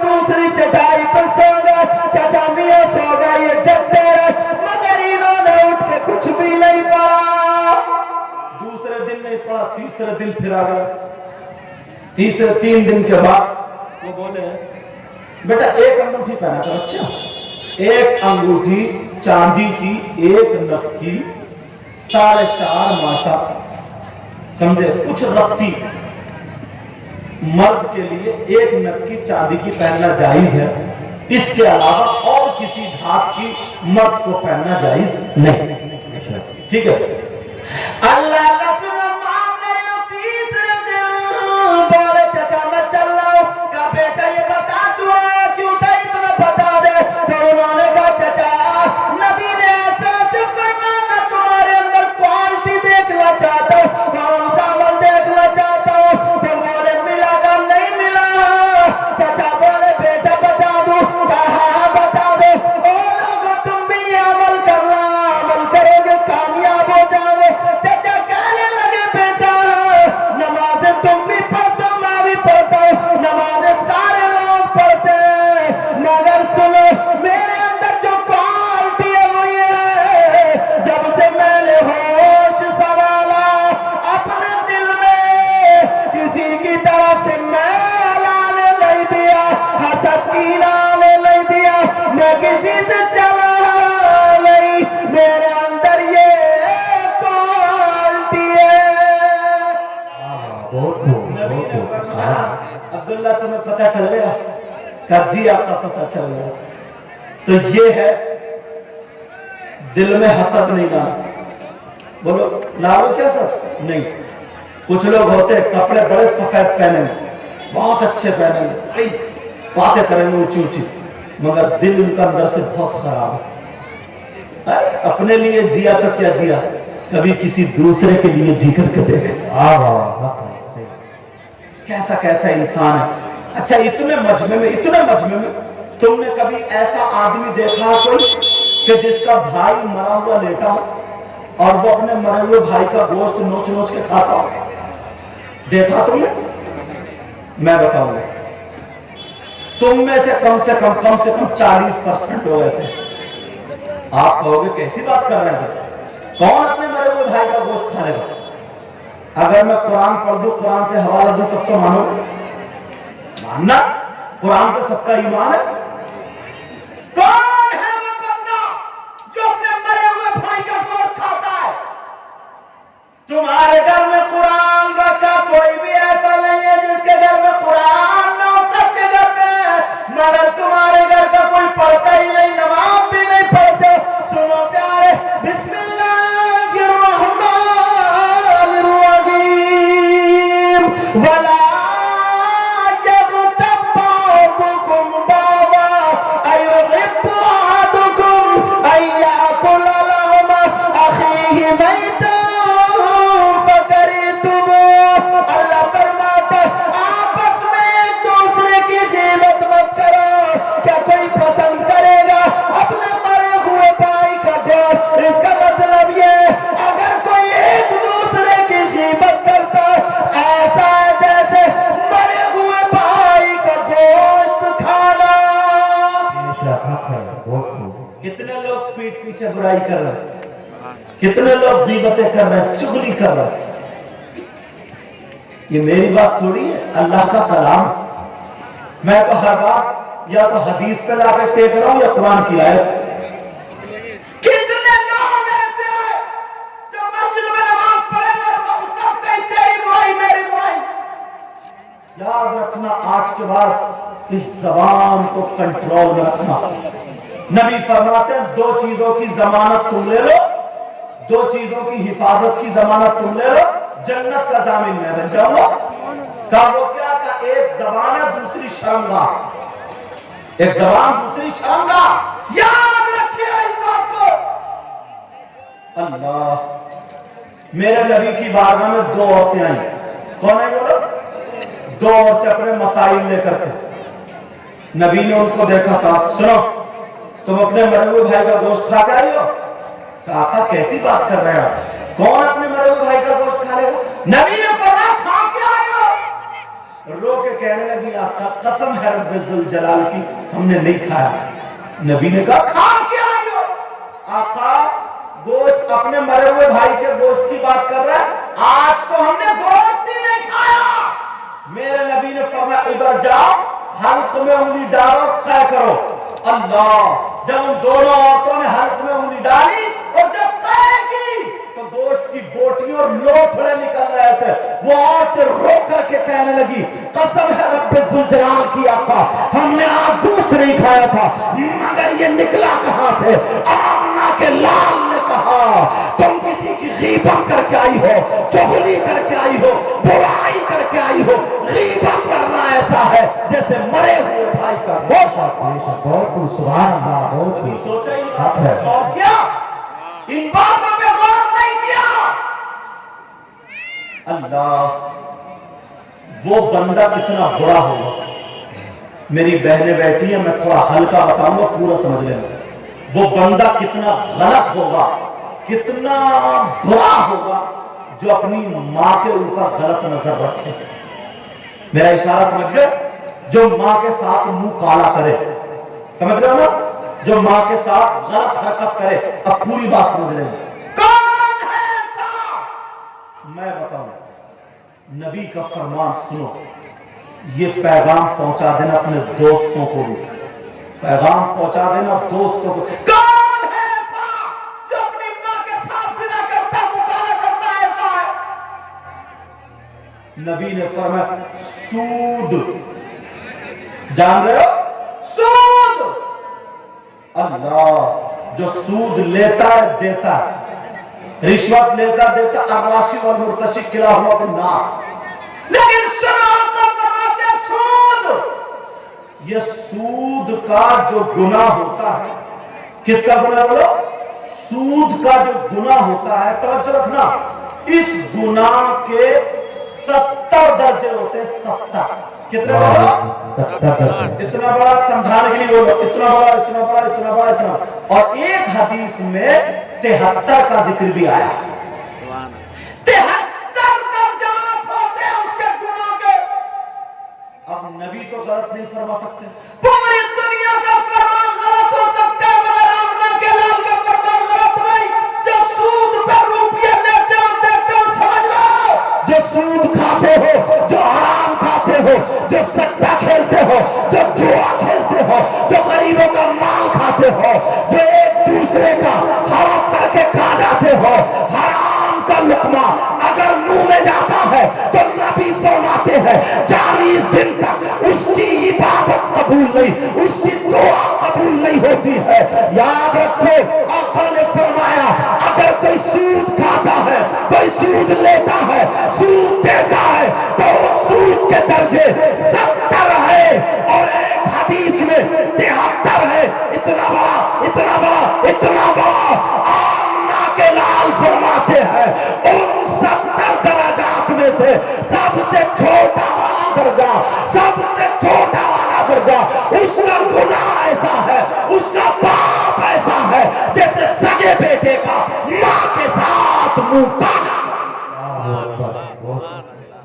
تیسرے دن پھر آ گیا. تیسرے 3 دن کے بعد وہ بولے بیٹا ایک انگوٹھی پہنا کر. اچھا ایک انگوٹھی چاندی کی، ایک نک کی 4.5 ماشا. سمجھے؟ کچھ رختی مرد کے لیے ایک نک کی چاندی کی پہننا جائز ہے، اس کے علاوہ اور کسی دھات کی مرد کو پہننا جائز نہیں. ٹھیک ہے. اللہ تیسرے دن بولے چچا میں چل رہا ہوں. کہا بیٹا یہ بتا تو کیوں تھا اتنا بتا دے. پھر انہوں نے کہا چچا نبی نے ایسا فرمایا میں تمہارے اندر کوالٹی دیکھنا چاہتا ہوں، کون سا عمل دیکھنا چاہتا ہوں. تو بولے ملا گا نہیں ملا. چچا بولے بیٹا بتا دوں. کہا بتا دو. او لوگو تم بھی یہ عمل کرنا، عمل کرو گے کامیاب ہو جاؤ گے. چچا کہنے لگے بیٹا نماز تم بھی پڑھتے ہو میں بھی پڑھتا ہوں، نماز سارے لوگ پڑھتے ہیں، مگر سنو میرے اندر جو کوالٹی ہے وہ یہ ہے جب سے میں نے ہوش سنبھالا اپنے دل میں کسی کی طرف سے میں لانے نہیں دیا، حسد کی لانے نہیں دیا، میں کسی سے چلا نہیں. میرے اندر یہ کوالٹی ہے. نبی نے فرمایا عبداللہ تمہیں پتہ چل گیا؟ کہا جی آپ کا پتہ چل گیا. تو یہ ہے دل میں حسد نہیں لانا. بولو لاؤ کیا سب نہیں. کچھ لوگ ہوتے ہیں کپڑے بڑے سفید پہنے بہت اچھے پہنے باتیں کریں گے اونچی اونچی، مگر دل ان کا اندر سے بہت خراب ہے. اپنے لیے جیا تو کیا جیا، کبھی کسی دوسرے کے لیے جی کر کے دیکھ. کیسا کیسا انسان ہے. اچھا اتنے مجمع میں تم نے کبھی ایسا آدمی دیکھا کوئی کہ جس کا بھائی مرا ہوا لیٹا ہو اور وہ اپنے مرے ہوئے بھائی کا گوشت نوچ نوچ کے کھاتا ہو؟ دیکھا تم نے؟ میں بتاؤں گا تم میں سے کم سے کم 40% لوگ ایسے. آپ کہو گے کیسی بات کر رہے ہیں، کون اپنے مرے ہوئے بھائی کا گوشت کھانے گا؟ اگر میں قرآن پڑھ دوں، قرآن سے حوالہ دوں تب تو مانو. ماننا قرآن پہ سب کا ایمان ہے. کون ہے وہ بندہ جو اپنے مرے ہوئے بھائی کا گوشت کھاتا ہے؟ تمہارے گھر میں قرآن کا کوئی بھی ایسا نہیں ہے جس کے گھر میں قرآن نہ ہو. سب کے گھر میں، مگر تمہارے گھر کا کوئی پڑھتا ہی نہیں، نماز بھی نہیں پڑھتے. سنو پیارے، بسم اللہ الرحمن الرحیم. ولا کتنے لوگ پیٹ پیچھے برائی کر رہے ہیں، کتنے لوگ غیبتیں کر رہے ہیں، چغلی کر رہے ہیں. یہ میری بات تھوڑی ہے، اللہ کا کلام. میں تو ہر بات یا تو حدیث پہ لا کے ٹیک رہا ہوں یا قرآن کی آیت. کتنے لوگ ایسے ہیں جو مسجد میں نماز پڑھے اور کرتے ہیں تیری برائی میری برائی. یاد رکھنا آج کے بعد اس زبان کو کنٹرول میں رکھنا. نبی فرماتے ہیں 2 چیزوں کی ضمانت تم لے لو، 2 چیزوں کی حفاظت کی ضمانت تم لے لو، جنت کا ضامن میں بن جاؤں گا. کہا وہ کیا؟ کہ ایک زبان ہے، دوسری شرمگاہ. ایک زبان، دوسری شرمگاہ. یاد رکھیے اس بات کو. اللہ، میرے نبی کی بارگاہ میں 2 عورتیں آئیں. کون ہے بولو؟ 2 عورتیں اپنے مسائل لے کر کے. نبی نے ان کو دیکھا تھا. سنو تم اپنے مرے ہوئے بھائی کا گوشت کھا کے آئی ہو؟ آقا کیسی بات کر رہے ہیں، کون اپنے مرے ہوئے بھائی کا گوشت کھا لے گا؟ نبی نے فرمایا کھا کے آئے ہو. رو کے کہنے لگی آقا قسم ہے رب ذوالجلال کی ہم نے نہیں کھایا. نبی نے کہا کھا کے آئے ہو. آقا گوشت اپنے مرے ہوئے بھائی کے گوشت کی بات کر رہا ہے، آج تو ہم نے حلق میں انگلی ڈالو طے کرو اللہ. جب ان دونوں عورتوں نے حلق میں انگلی ڈالی اور جب طے کی تو گوشت کی بوٹیاں اور لوتھڑے نکل رہے تھے. وہ عورت رو کر کے کہنے لگی قسم ہے رب ذوالجلال کی آقا ہم نے آج گوشت نہیں کھایا تھا مگر یہ نکلا کہاں سے؟ آمنہ کے لال نے کہا تم کسی کی غیبت کر کے آئی ہو, چغلی کر کے آئی ہو, برائی کر کے آئی ہو. غیبت کرنا ایسا ہے جیسے مرے ہوئے بھائی کا گوشت. بہت سبحان اللہ, بہت سوچا ہی اور کیا ان باتوں پہ غور نہیں کیا. اللہ وہ بندہ کتنا برا ہوگا. میری بہنیں بیٹھی ہیں, میں تھوڑا ہلکا بتاؤں گا پورا سمجھ لینا. وہ بندہ کتنا غلط ہوگا, کتنا برا ہوگا جو اپنی ماں کے اوپر غلط نظر رکھے. میرا اشارہ سمجھ گئے؟ جو ماں کے ساتھ منہ کالا کرے, سمجھ رہے ہو نا, جو ماں کے ساتھ غلط حرکت کرے. اب پوری بات سمجھ لیں. کون ہے ایسا؟ میں بتاؤں. نبی کا فرمان سنو, یہ پیغام پہنچا دینا اپنے دوستوں کو بھی, پیغام پہنچا دینا دوستوں کو. کون ہے ایسا جو اپنی ماں کے ساتھ زنا کرتا مکالمہ کرتا ایسا ہے؟ نبی نے فرمایا سود. جان رہے ہو سود؟ اللہ جو سود لیتا ہے دیتا ہے, رشوت لیتا دیتا, الراشی والمرتشی کلاہما فی النار. لیکن سنا کا فرماتے سود, یہ سود کا جو گناہ ہوتا ہے, کس کا گناہ بولو؟ سود کا جو گناہ ہوتا ہے, توجہ رکھنا, اس گناہ کے 70 درجے ہوتے ہیں. 70 کتنے بڑا؟ اتنا بڑا سمجھانے کے لیے بولو, اتنا بڑا, اتنا بڑا, اتنا بڑا, اتنا. اور ایک حدیث میں 73 کا ذکر بھی آیا. 73 درجات ہوتے ہیں اس کے گناہ کے. اب نبی تو غلط نہیں فرما سکتے, پوری دنیا کا فرمان غلط ہو سکتا ہے مگر آمنہ کے لال کا فرمان غلط نہیں. جو سود پر روپیہ لیتے ہو دیتے ہو, سمجھ لو, جو سود کھاتے ہو, جو حرام کھاتے ہو, جو سٹا کھیلتے ہو, جو جوا کھیلتے ہو, جو غریبوں کا مال کھاتے ہو, جو ایک دوسرے کا ہڑپ کر کے کھا جاتے ہو, حرام کا لقمہ اگر منہ میں جاتا ہے تو نبی فرماتے ہیں 40 دن تک اس کی عبادت قبول نہیں, اس کی دعا قبول نہیں ہوتی ہے. یاد رکھو آقا نے فرمایا اگر کوئی سود کھاتا ہے, کوئی سود لیتا ہے, سود دیتا ہے تو اس سود کے درجے 70 ہے اور ایک حدیث میں 73 ہے. اتنا بڑا, اتنا بڑا, اتنا بڑا. آمنہ کے لال فرماتے ہیں ان 70 درجات میں سے سب سے چھوٹا والا درجہ, سب سے چھوٹا والا درجہ, اس کا گناہ ایسا ہے, اس کا پاپ ایسا ہے جیسے سگے بیٹے کا ماں کے ساتھ منہ کالا.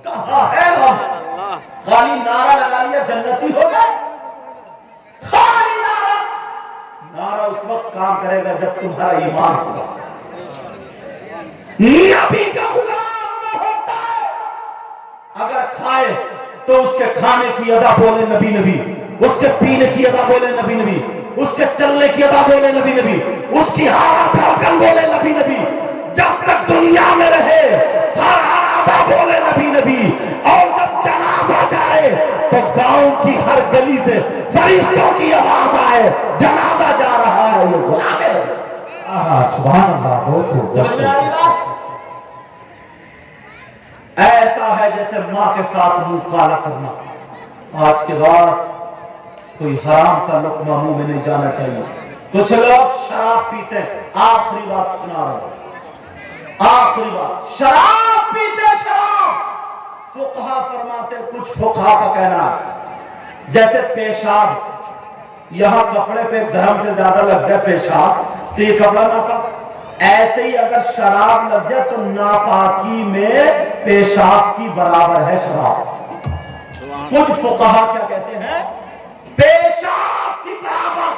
کہاں ہے ہم؟ خالی نعرہ لگا لیا جنتی ہو گئے. خالی نعرہ, نعرہ اس وقت کام کرے گا جب تمہارا ایمان ہوگا. نبی کا غلام نہ ہوتا ہے, اگر کھائے تو اس کے کھانے کی ادا بولے نبی نبی, اس کے پینے کی ادا بولے نبی نبی, اس کے چلنے کی ادا بولے نبی نبی, اس کی ہر دھڑکن بولے نبی نبی. جب تک دنیا میں رہے ہر ادا بولے نبی نبی. اور جب جنازہ جائے تو گاؤں کی ہر گلی سے فرشتوں کی آواز آئے جنازہ جا رہا ہے, یہ غلام ہے. سبحان اللہ, بہت سمجھ میں آ رہی بات؟ ایسا ہے جیسے ماں کے ساتھ منہ کالا کرنا. آج کے بعد کوئی حرام کا لقمہ منہ میں نہیں جانا چاہیے. کچھ لوگ شراب پیتے ہیں, آخری بات سنا رہا ہوں, آخری بات, شراب پیتے, شراب. فقہا فرماتے, کچھ فقہا کا کہنا ہے جیسے پیشاب, یہاں کپڑے پہ گرم سے زیادہ لگ جائے پیشاب تو یہ کپڑا نہ پاک, ایسے ہی اگر شراب لگ جائے تو ناپاکی میں پیشاب کی برابر ہے شراب. کچھ فقہا کیا کہتے ہیں, پیشاب کی برابر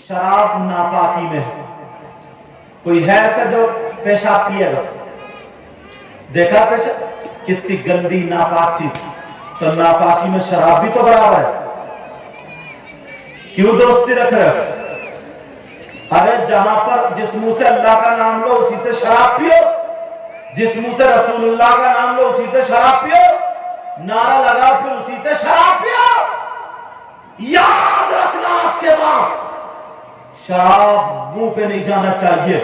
شراب ناپاکی میں ہے. کوئی ہے ایسا جو پیشاب پیے گا؟ دیکھا پیشاب کتنی گندی ناپاک چیز. تو ناپاکی میں شراب بھی تو برابر ہے، کیوں دوستی رکھ رہے ہو؟ ارے جہاں پر جس منہ سے اللہ کا نام لو اسی سے شراب پیو، جس منہ سے رسول اللہ کا نام لو اسی سے شراب پیو، نعرہ لگا پھر اسی سے شراب پیو۔ یاد رکھنا آج کے بعد شراب منہ پہ نہیں جانا چاہیے۔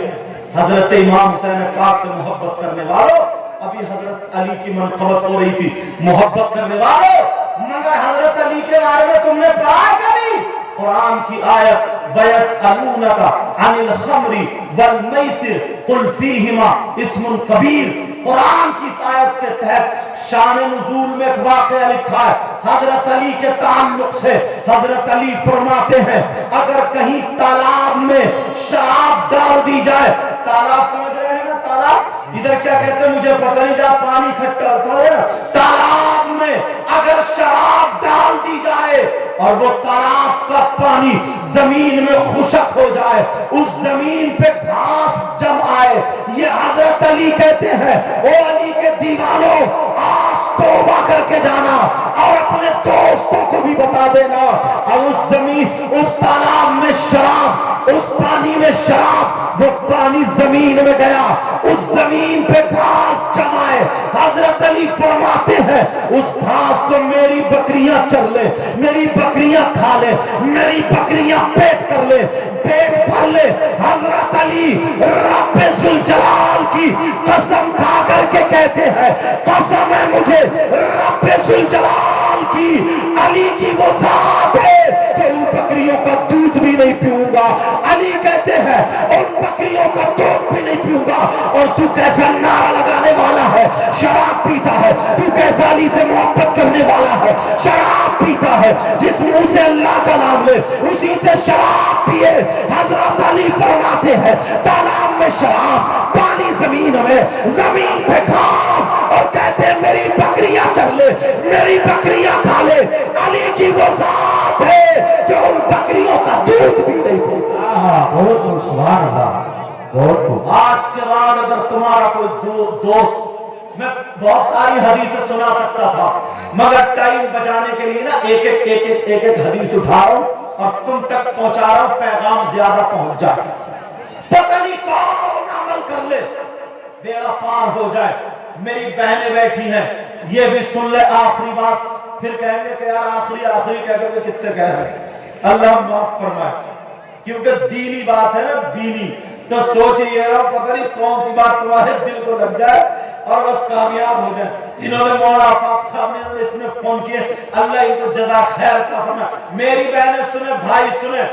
حضرت امام حسین پاک سے محبت کرنے والوں، ابھی حضرت علی کی منقبت ہو رہی تھی، محبت کرنے والوں، مگر حضرت علی کے بارے میں تم نے پڑھا کبھی؟ قرآن کی آیت وَيَسْأَلُونَكَ عَنِ الْخَمْرِ وَالْمَيْسِرِ قُلْ فِيهِمَا اسْمٌ کبیر۔ قرآن کی اس آیت کے تحت شان نزول میں ایک واقعہ لکھا ہے حضرت علی کے تعلق سے۔ حضرت علی فرماتے ہیں اگر کہیں تالاب میں شراب ڈال دی جائے، تالاب سمجھ رہے ہیں نا، تالاب ادھر کیا کہتے ہیں مجھے پتہ نہیں، جہاں پانی کھٹا، سمجھ رہے ہیں، تالاب میں اگر شراب ڈال دی جائے اور وہ تالاب کا پانی زمین میں خشک ہو جائے، اس زمین پہ گھاس جم آئے، یہ حضرت علی کہتے ہیں او علی کے دیوانوں آج توبہ کر کے جانا اور اپنے دوستوں کو بھی بتا دینا، اور اس زمین، اس تالاب میں شراب، اس پانی میں شراب، وہ پانی زمین میں گیا، اس زمین پہ گھاس جمائے، حضرت علی فرماتے ہیں اس گھاس کو میری بکریاں چر لے، میری بکریاں کھا لے، میری بکریاں پیٹ کر لے، پیٹ بھر لے۔ حضرت علی رب ذوالجلال کی قسم کھا کر کے کہتے ہیں قسم ہے مجھے رب ذوالجلال کی، علی کی وہ ذات ہے کہ ان بکریوں کا دودھ بھی نہیں پیوں گا۔ علی کہتے ہیں ان بکریوں کا دودھ بھی نہیں پیوں گا۔ اور تو کیسا نعرہ لگانے والا ہے، شراب پیتا ہے، تو کیسا علی سے محبت کرنے والا ہے، شراب پیتا ہے، جس منہ سے اللہ کا نام لے اسی سے شراب پیے۔ حضرت علی فرماتے ہیں تالاب میں شراب، پانی زمین میں، زمین پہ گھاس، اور کہتے ہیں میری بکریاں چر لے، میری بکریاں کھا لے۔ علی کی وہ ذات ہے جو ان بکریوں کا دودھ بھی نہیں پیتا۔ بہت سبحان اللہ، بہت خوب۔ آج کے بعد اگر تمہارا کوئی دوست، میں بہت ساری حدیثیں سنا سکتا تھا مگر ٹائم بچانے کے لیے نا ایک حدیث اٹھا رہا ہوں اور تم تک پہنچا رہا ہوں، پیغام زیادہ پہنچ جائے، پتہ نہیں کون عمل کر لے بیڑا پار ہو جائے۔ میری بہنیں بیٹھی ہیں، یہ بھی سن لے آخری بات، پھر کہیں گے کہ یار آخری کہہ کر کے کتنے کہہ رہے ہیں، اللہ معاف فرمائے، کیونکہ دینی بات ہے نا، دینی تو سوچ یہ رہا پتہ نہیں کون سی بات تمہارے دل کو لگ جائے اور بس کامیاب ہو جائے۔ انہوں نے مولانا آفاق صاحب نے اس نے فون کیے، اللہ ان کو جزا خیر کا فرمائے۔ میری بہنیں سنیں، بھائی سنیں،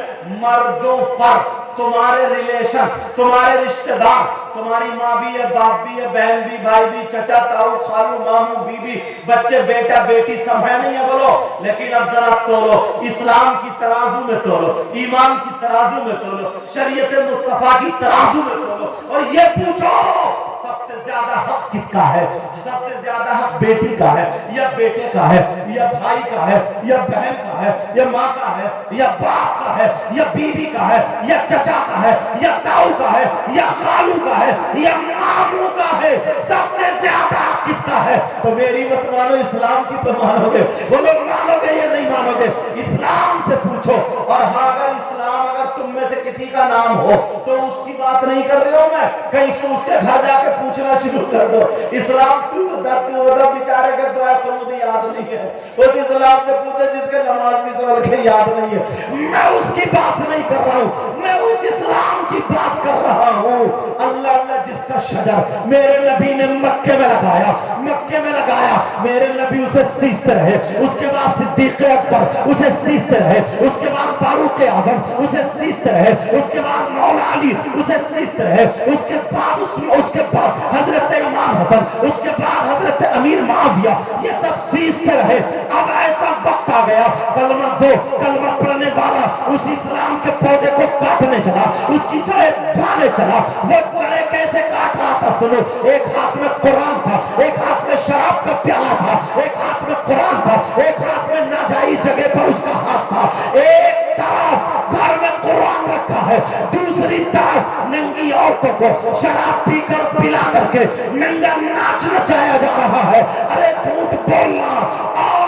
مردوں پر تمہارے ریلیشن، تمہارے رشتہ دار، تمہاری ماں بھی ہے، باپ بھی ہے، بہن بھی، بھائی بھی، چچا، تاؤ، خالو، ماموں، بیوی، بچے، بیٹا، بیٹی، سب ہے نہیں ہے بولو، لیکن اب ذرا تولو، اسلام کی ترازو میں تولو، ایمان کی ترازو میں تولو، شریعت مصطفیٰ کی ترازو میں تولو، اور یہ پوچھو سب سے زیادہ حق کس کا ہے؟ سب سے زیادہ حق بیٹی کا ہے یا بیٹے کا ہے یا بھائی کا ہے یا بہن کا ہے یا ماں کا ہے یا باپ کا ہے یا بیوی کا ہے یا چچا کا ہے یا تاؤ کا ہے یا خالو کا ہے یا ماموں کا ہے؟ سب سے زیادہ حق کس کا ہے؟ تو میری مت مانو، اسلام کی تو مانو گے، وہ لوگ مانو گے یا نہیں مانو گے؟ اسلام سے پوچھو۔ اور ہاں اگر اسلام، اگر تم میں سے کسی کا نام ہو تو اس کی بات نہیں کر رہی ہوں میں، کہیں سے اس کے گھر جا کے پوچھنا شروع کر دو اسلام تو ادھر بیچارے کے دعا خود یاد نہیں ہے، اس اسلام سے پوچھو جس کے نماز بھی سوال کے یاد نہیں ہے۔ میں اس کی بات نہیں کر رہا ہوں، میں اس اسلام کی بات کر رہا ہوں۔ اللہ اللہ جس کا شجر میرے نبی نے مکے میں لگایا، مکے میں لگایا، میرے نبی اسے سیستے رہے، اس کے بعد صدیق اکبر اسے سیستے رہے، اس کے بعد فاروق اعظم اسے سیستے رہے، اس کے بعد مولا علی اسے سیستے رہے، اس کے بعد حضرت امام حسن، اس کے بعد حضرت امیر معاویہ، یہ سب سیستے رہے۔ اب ایسا وقت آ گیا کلمہ گو، کلمہ پڑھنے والا اس اسلام کے پودے کو کاٹنے چلا، اس کی جڑیں ڈھانے چلا۔ وہ جڑیں کیسے کاٹ رہا تھا سنو، ایک ہاتھ میں قرآن تھا، ایک ہاتھ میں شراب کا پیالہ تھا، ایک ہاتھ میں قرآن تھا، ایک ہاتھ میں ناجائز جگہ پر اس کا ہاتھ تھا۔ ایک طرف گھر میں قرآن رکھا ہے، دوسری طرف ننگی عورتوں کو شراب پی کر پلا کر کے ننگا ناچ نچایا جا رہا ہے۔ ارے جھوٹ بولنا اور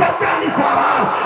40,000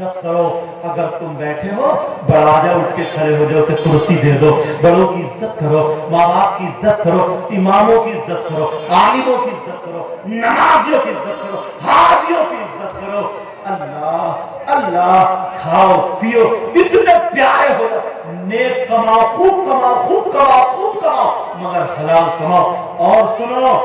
عزت کرو. اگر تم بیٹھے ہو بڑا جاؤ اٹھ کے کھڑے ہو جاؤ, اسے کرسی دے دو. بڑوں کی عزت کرو, ماں باپ کی عزت کرو, اماموں کی عزت کرو, عالموں کی عزت کرو, نمازیوں کی عزت کرو, حاجیوں کی عزت کرو. اللہ اللہ کھاؤ پیو اتنے پیارے ہو جاؤ, نیک کماؤ, خوب کماؤ, خوب کماؤ, خوب کماؤ, مگر حلال کماؤ. اور سنو,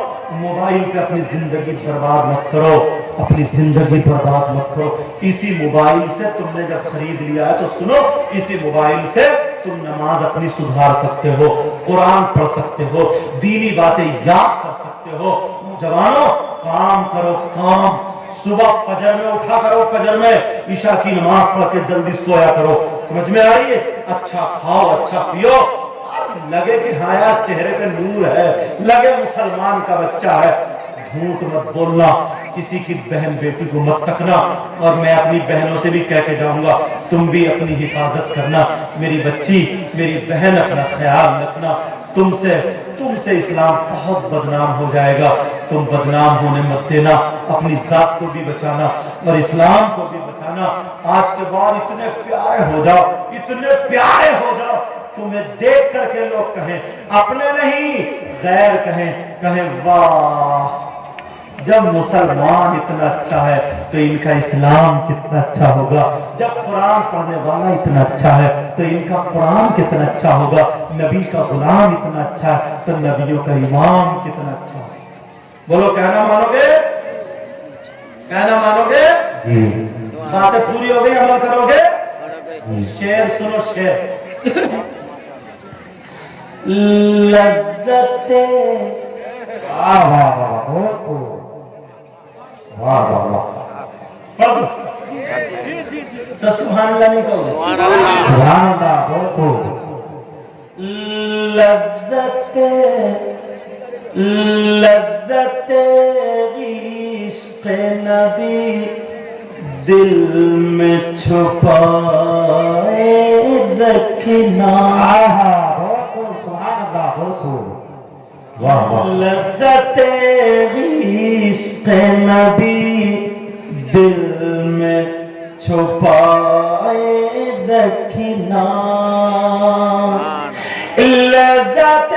موبائل پہ اپنی زندگی برباد مت کرو, اپنی زندگی برباد مت کرو. اسی موبائل سے تم نے جب خرید لیا ہے تو سنو, اسی موبائل سے تم نماز اپنی سدھار سکتے ہو, قرآن پڑھ سکتے ہو, دینی باتیں یاد کر سکتے ہو. جوانوں کام کرو, کام. صبح فجر میں اٹھا کرو, فجر میں عشاء کی نماز پڑھ کے جلدی سویا کرو. سمجھ میں آ رہی ہے؟ اچھا کھاؤ, اچھا پیو, لگے کہ ہاں یار چہرے پہ نور ہے, لگے مسلمان کا بچہ ہے. جھوٹ مت بولنا, کسی کی بہن بیٹی کو مت تکنا. اور میں اپنی بہنوں سے بھی کہہ کے جاؤں گا, تم بھی اپنی حفاظت کرنا. میری بچی, میری بہن, اپنا خیال رکھنا. تم سے اسلام بہت بدنام ہو جائے گا. تم بدنام ہونے مت دینا. اپنی ذات کو بھی بچانا اور اسلام کو بھی بچانا. آج کے بعد اتنے پیارے ہو جاؤ, اتنے پیارے ہو جاؤ, تمہیں دیکھ کر کے لوگ کہیں, اپنے نہیں غیر کہیں واہ جب مسلمان اتنا اچھا ہے تو ان کا اسلام کتنا اچھا ہوگا. جب قرآن پڑھنے والا اتنا اچھا ہے تو ان کا قرآن کتنا اچھا ہوگا. نبی کا غلام اتنا اچھا ہے تو نبیوں کا امام کتنا اچھا ہے. بولو کہنا مانو گے؟ کہنا مانو گے؟ باتیں پوری ہو گئی, عمل کرو گے؟ شعر سنو, شعر. لذت تو سبحان اللہ نہیں کہو, سبحان اللہ بولو. لذت لذت عشق نبی دل میں چھپائے رکھنا. لذت عشق نبی دل میں چھپائے رکھنا. لذت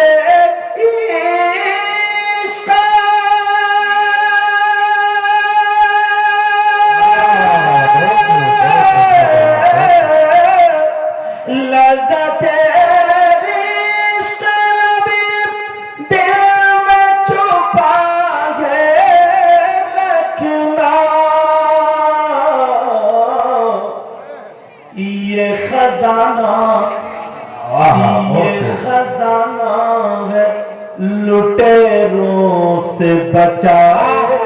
خزانہ ہے لٹیروں سے بچائے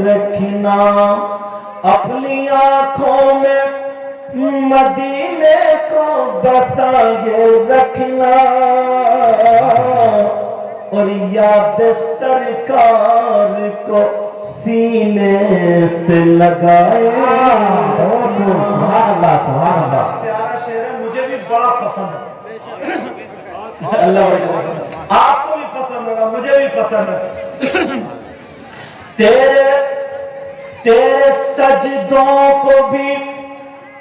رکھنا. اپنی آنکھوں میں مدینے کو بسائے رکھنا اور یاد سرکار کو سینے سے لگائے. سبحان اللہ, سبحان اللہ. پیارا شعر ہے, مجھے بھی بڑا پسند ہے. اللہ آپ کو بھی پسند ہوگا, مجھے بھی پسند ہے. تیرے سجدوں کو بھی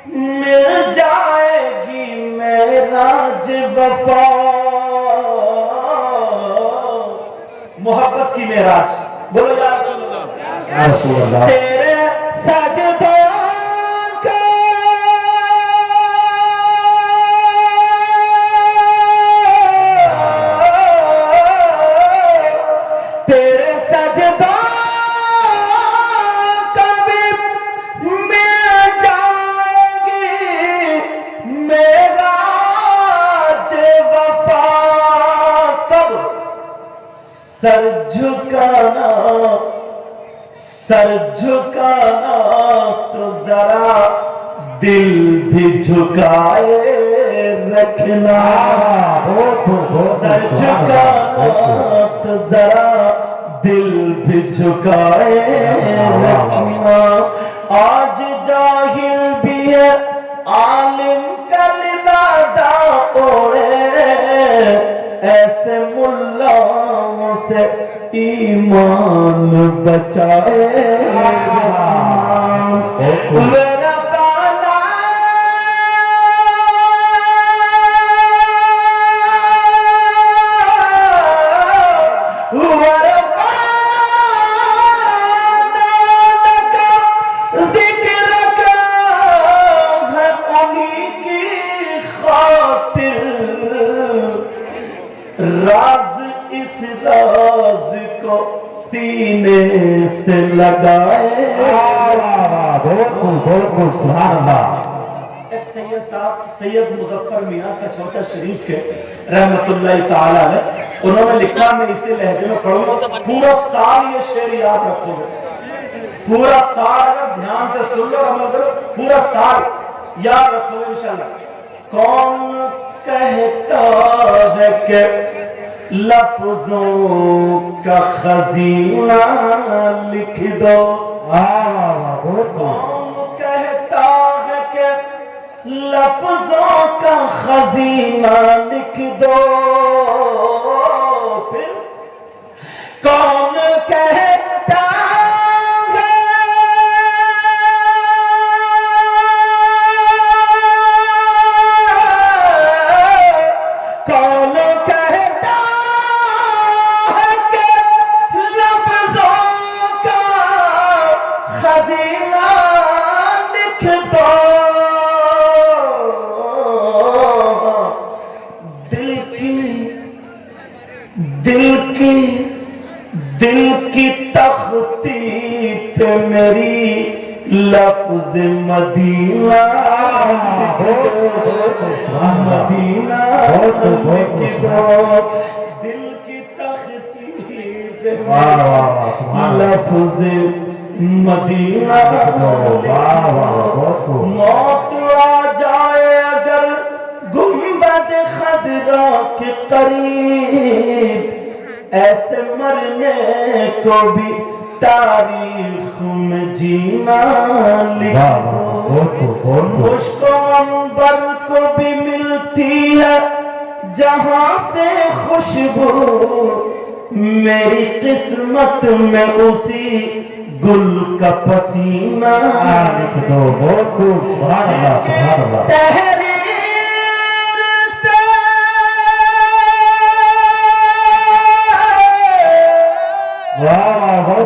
مل جائے گی معراج وفا. محبت کی معراج. بولو یا رسول اللہ. تیرے سجدوں سر جھکانا تو ذرا دل بھی جھکائے رکھنا. سر جھکانا تو ذرا دل بھی جھکائے رکھنا. آج جاہل بھی ہے عالم کا لبادہ اوڑے, ایسے ملاؤں سے ایمان بچائے راز اس راز کو سینے سے لگائے. بالکل سبحان اللہ. ایک سید صاحب سید مظفر میاں کا چھوٹا شریف کے رحمت اللہ تعالی علیہ، انہوں نے لکھا، میں اسی لہجے میں پڑھوں گا، پورا سال یہ شعر یاد رکھو گے، پورا سال اگر دھیان سے سن لو عمل کرو، پورا سال یاد رکھو گے انشاءاللہ. کون کہتا ہے کہ لفظوں کا خزینہ لکھ دو. کون کہتا ہے کہ لفظوں کا خزینہ لکھ دو. پھر کون کہتا دل کی تختی پہ میری لفظ مدینہ مدینہ لکھ دو. دل کی تختی پہ لفظ مدینہ موت آ جائے اگر گنبد خضرا کے قریب، ایسے مرنے کو بھی تاریخ میں جینا لکھ دو. مشک و عنبر کو بھی ملتی ہے جہاں سے خوشبو، میری قسمت میں اسی گل کا پسینہ لکھ دو. تحریر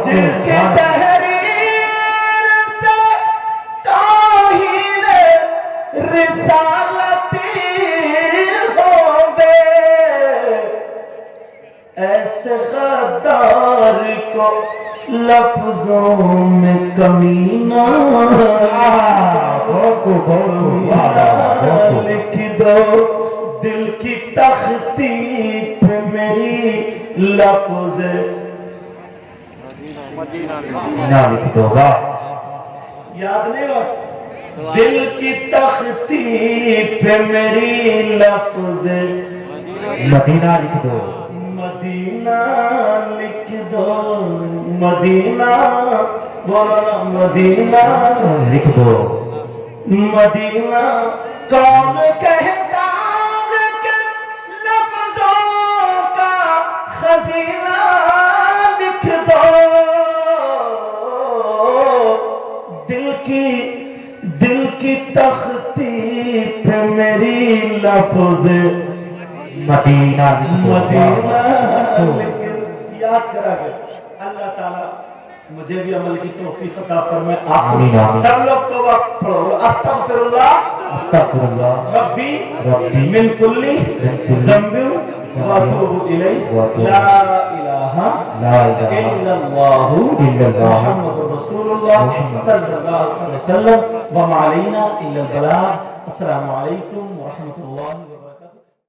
جس کے تحریر سے توہین رسالتی ہووے، ایسے غدار کو لفظوں میں کمینہ لکھ دو. دل کی تختی پہ میری لفظ یاد نہیں ہو. دل کی تختی پہ میری لفظ مدینہ لکھ دو. مدینہ لکھ دو. مدینہ مدینہ لکھ دو. مدینہ. کون کہتا ہے کہ لفظوں کا خزینہ لکھ دو. دل کی تختی پہ میری لفظ مدینہ مدینہ. یاد کرا گئے. اللہ تعالیٰ مجھے بھی عمل کی توفیق عطا فرمائے. آپ سب لوگ تو وقت پڑھو. استغفراللہ ربی من کل ذنب واتوب الیہ. لا الہ الا اللہ محمد رسول اللہ صلی اللہ علیہ وسلم. وما علینا الا البلاغ. السلام علیکم ورحمۃ اللہ وبرکاتہ.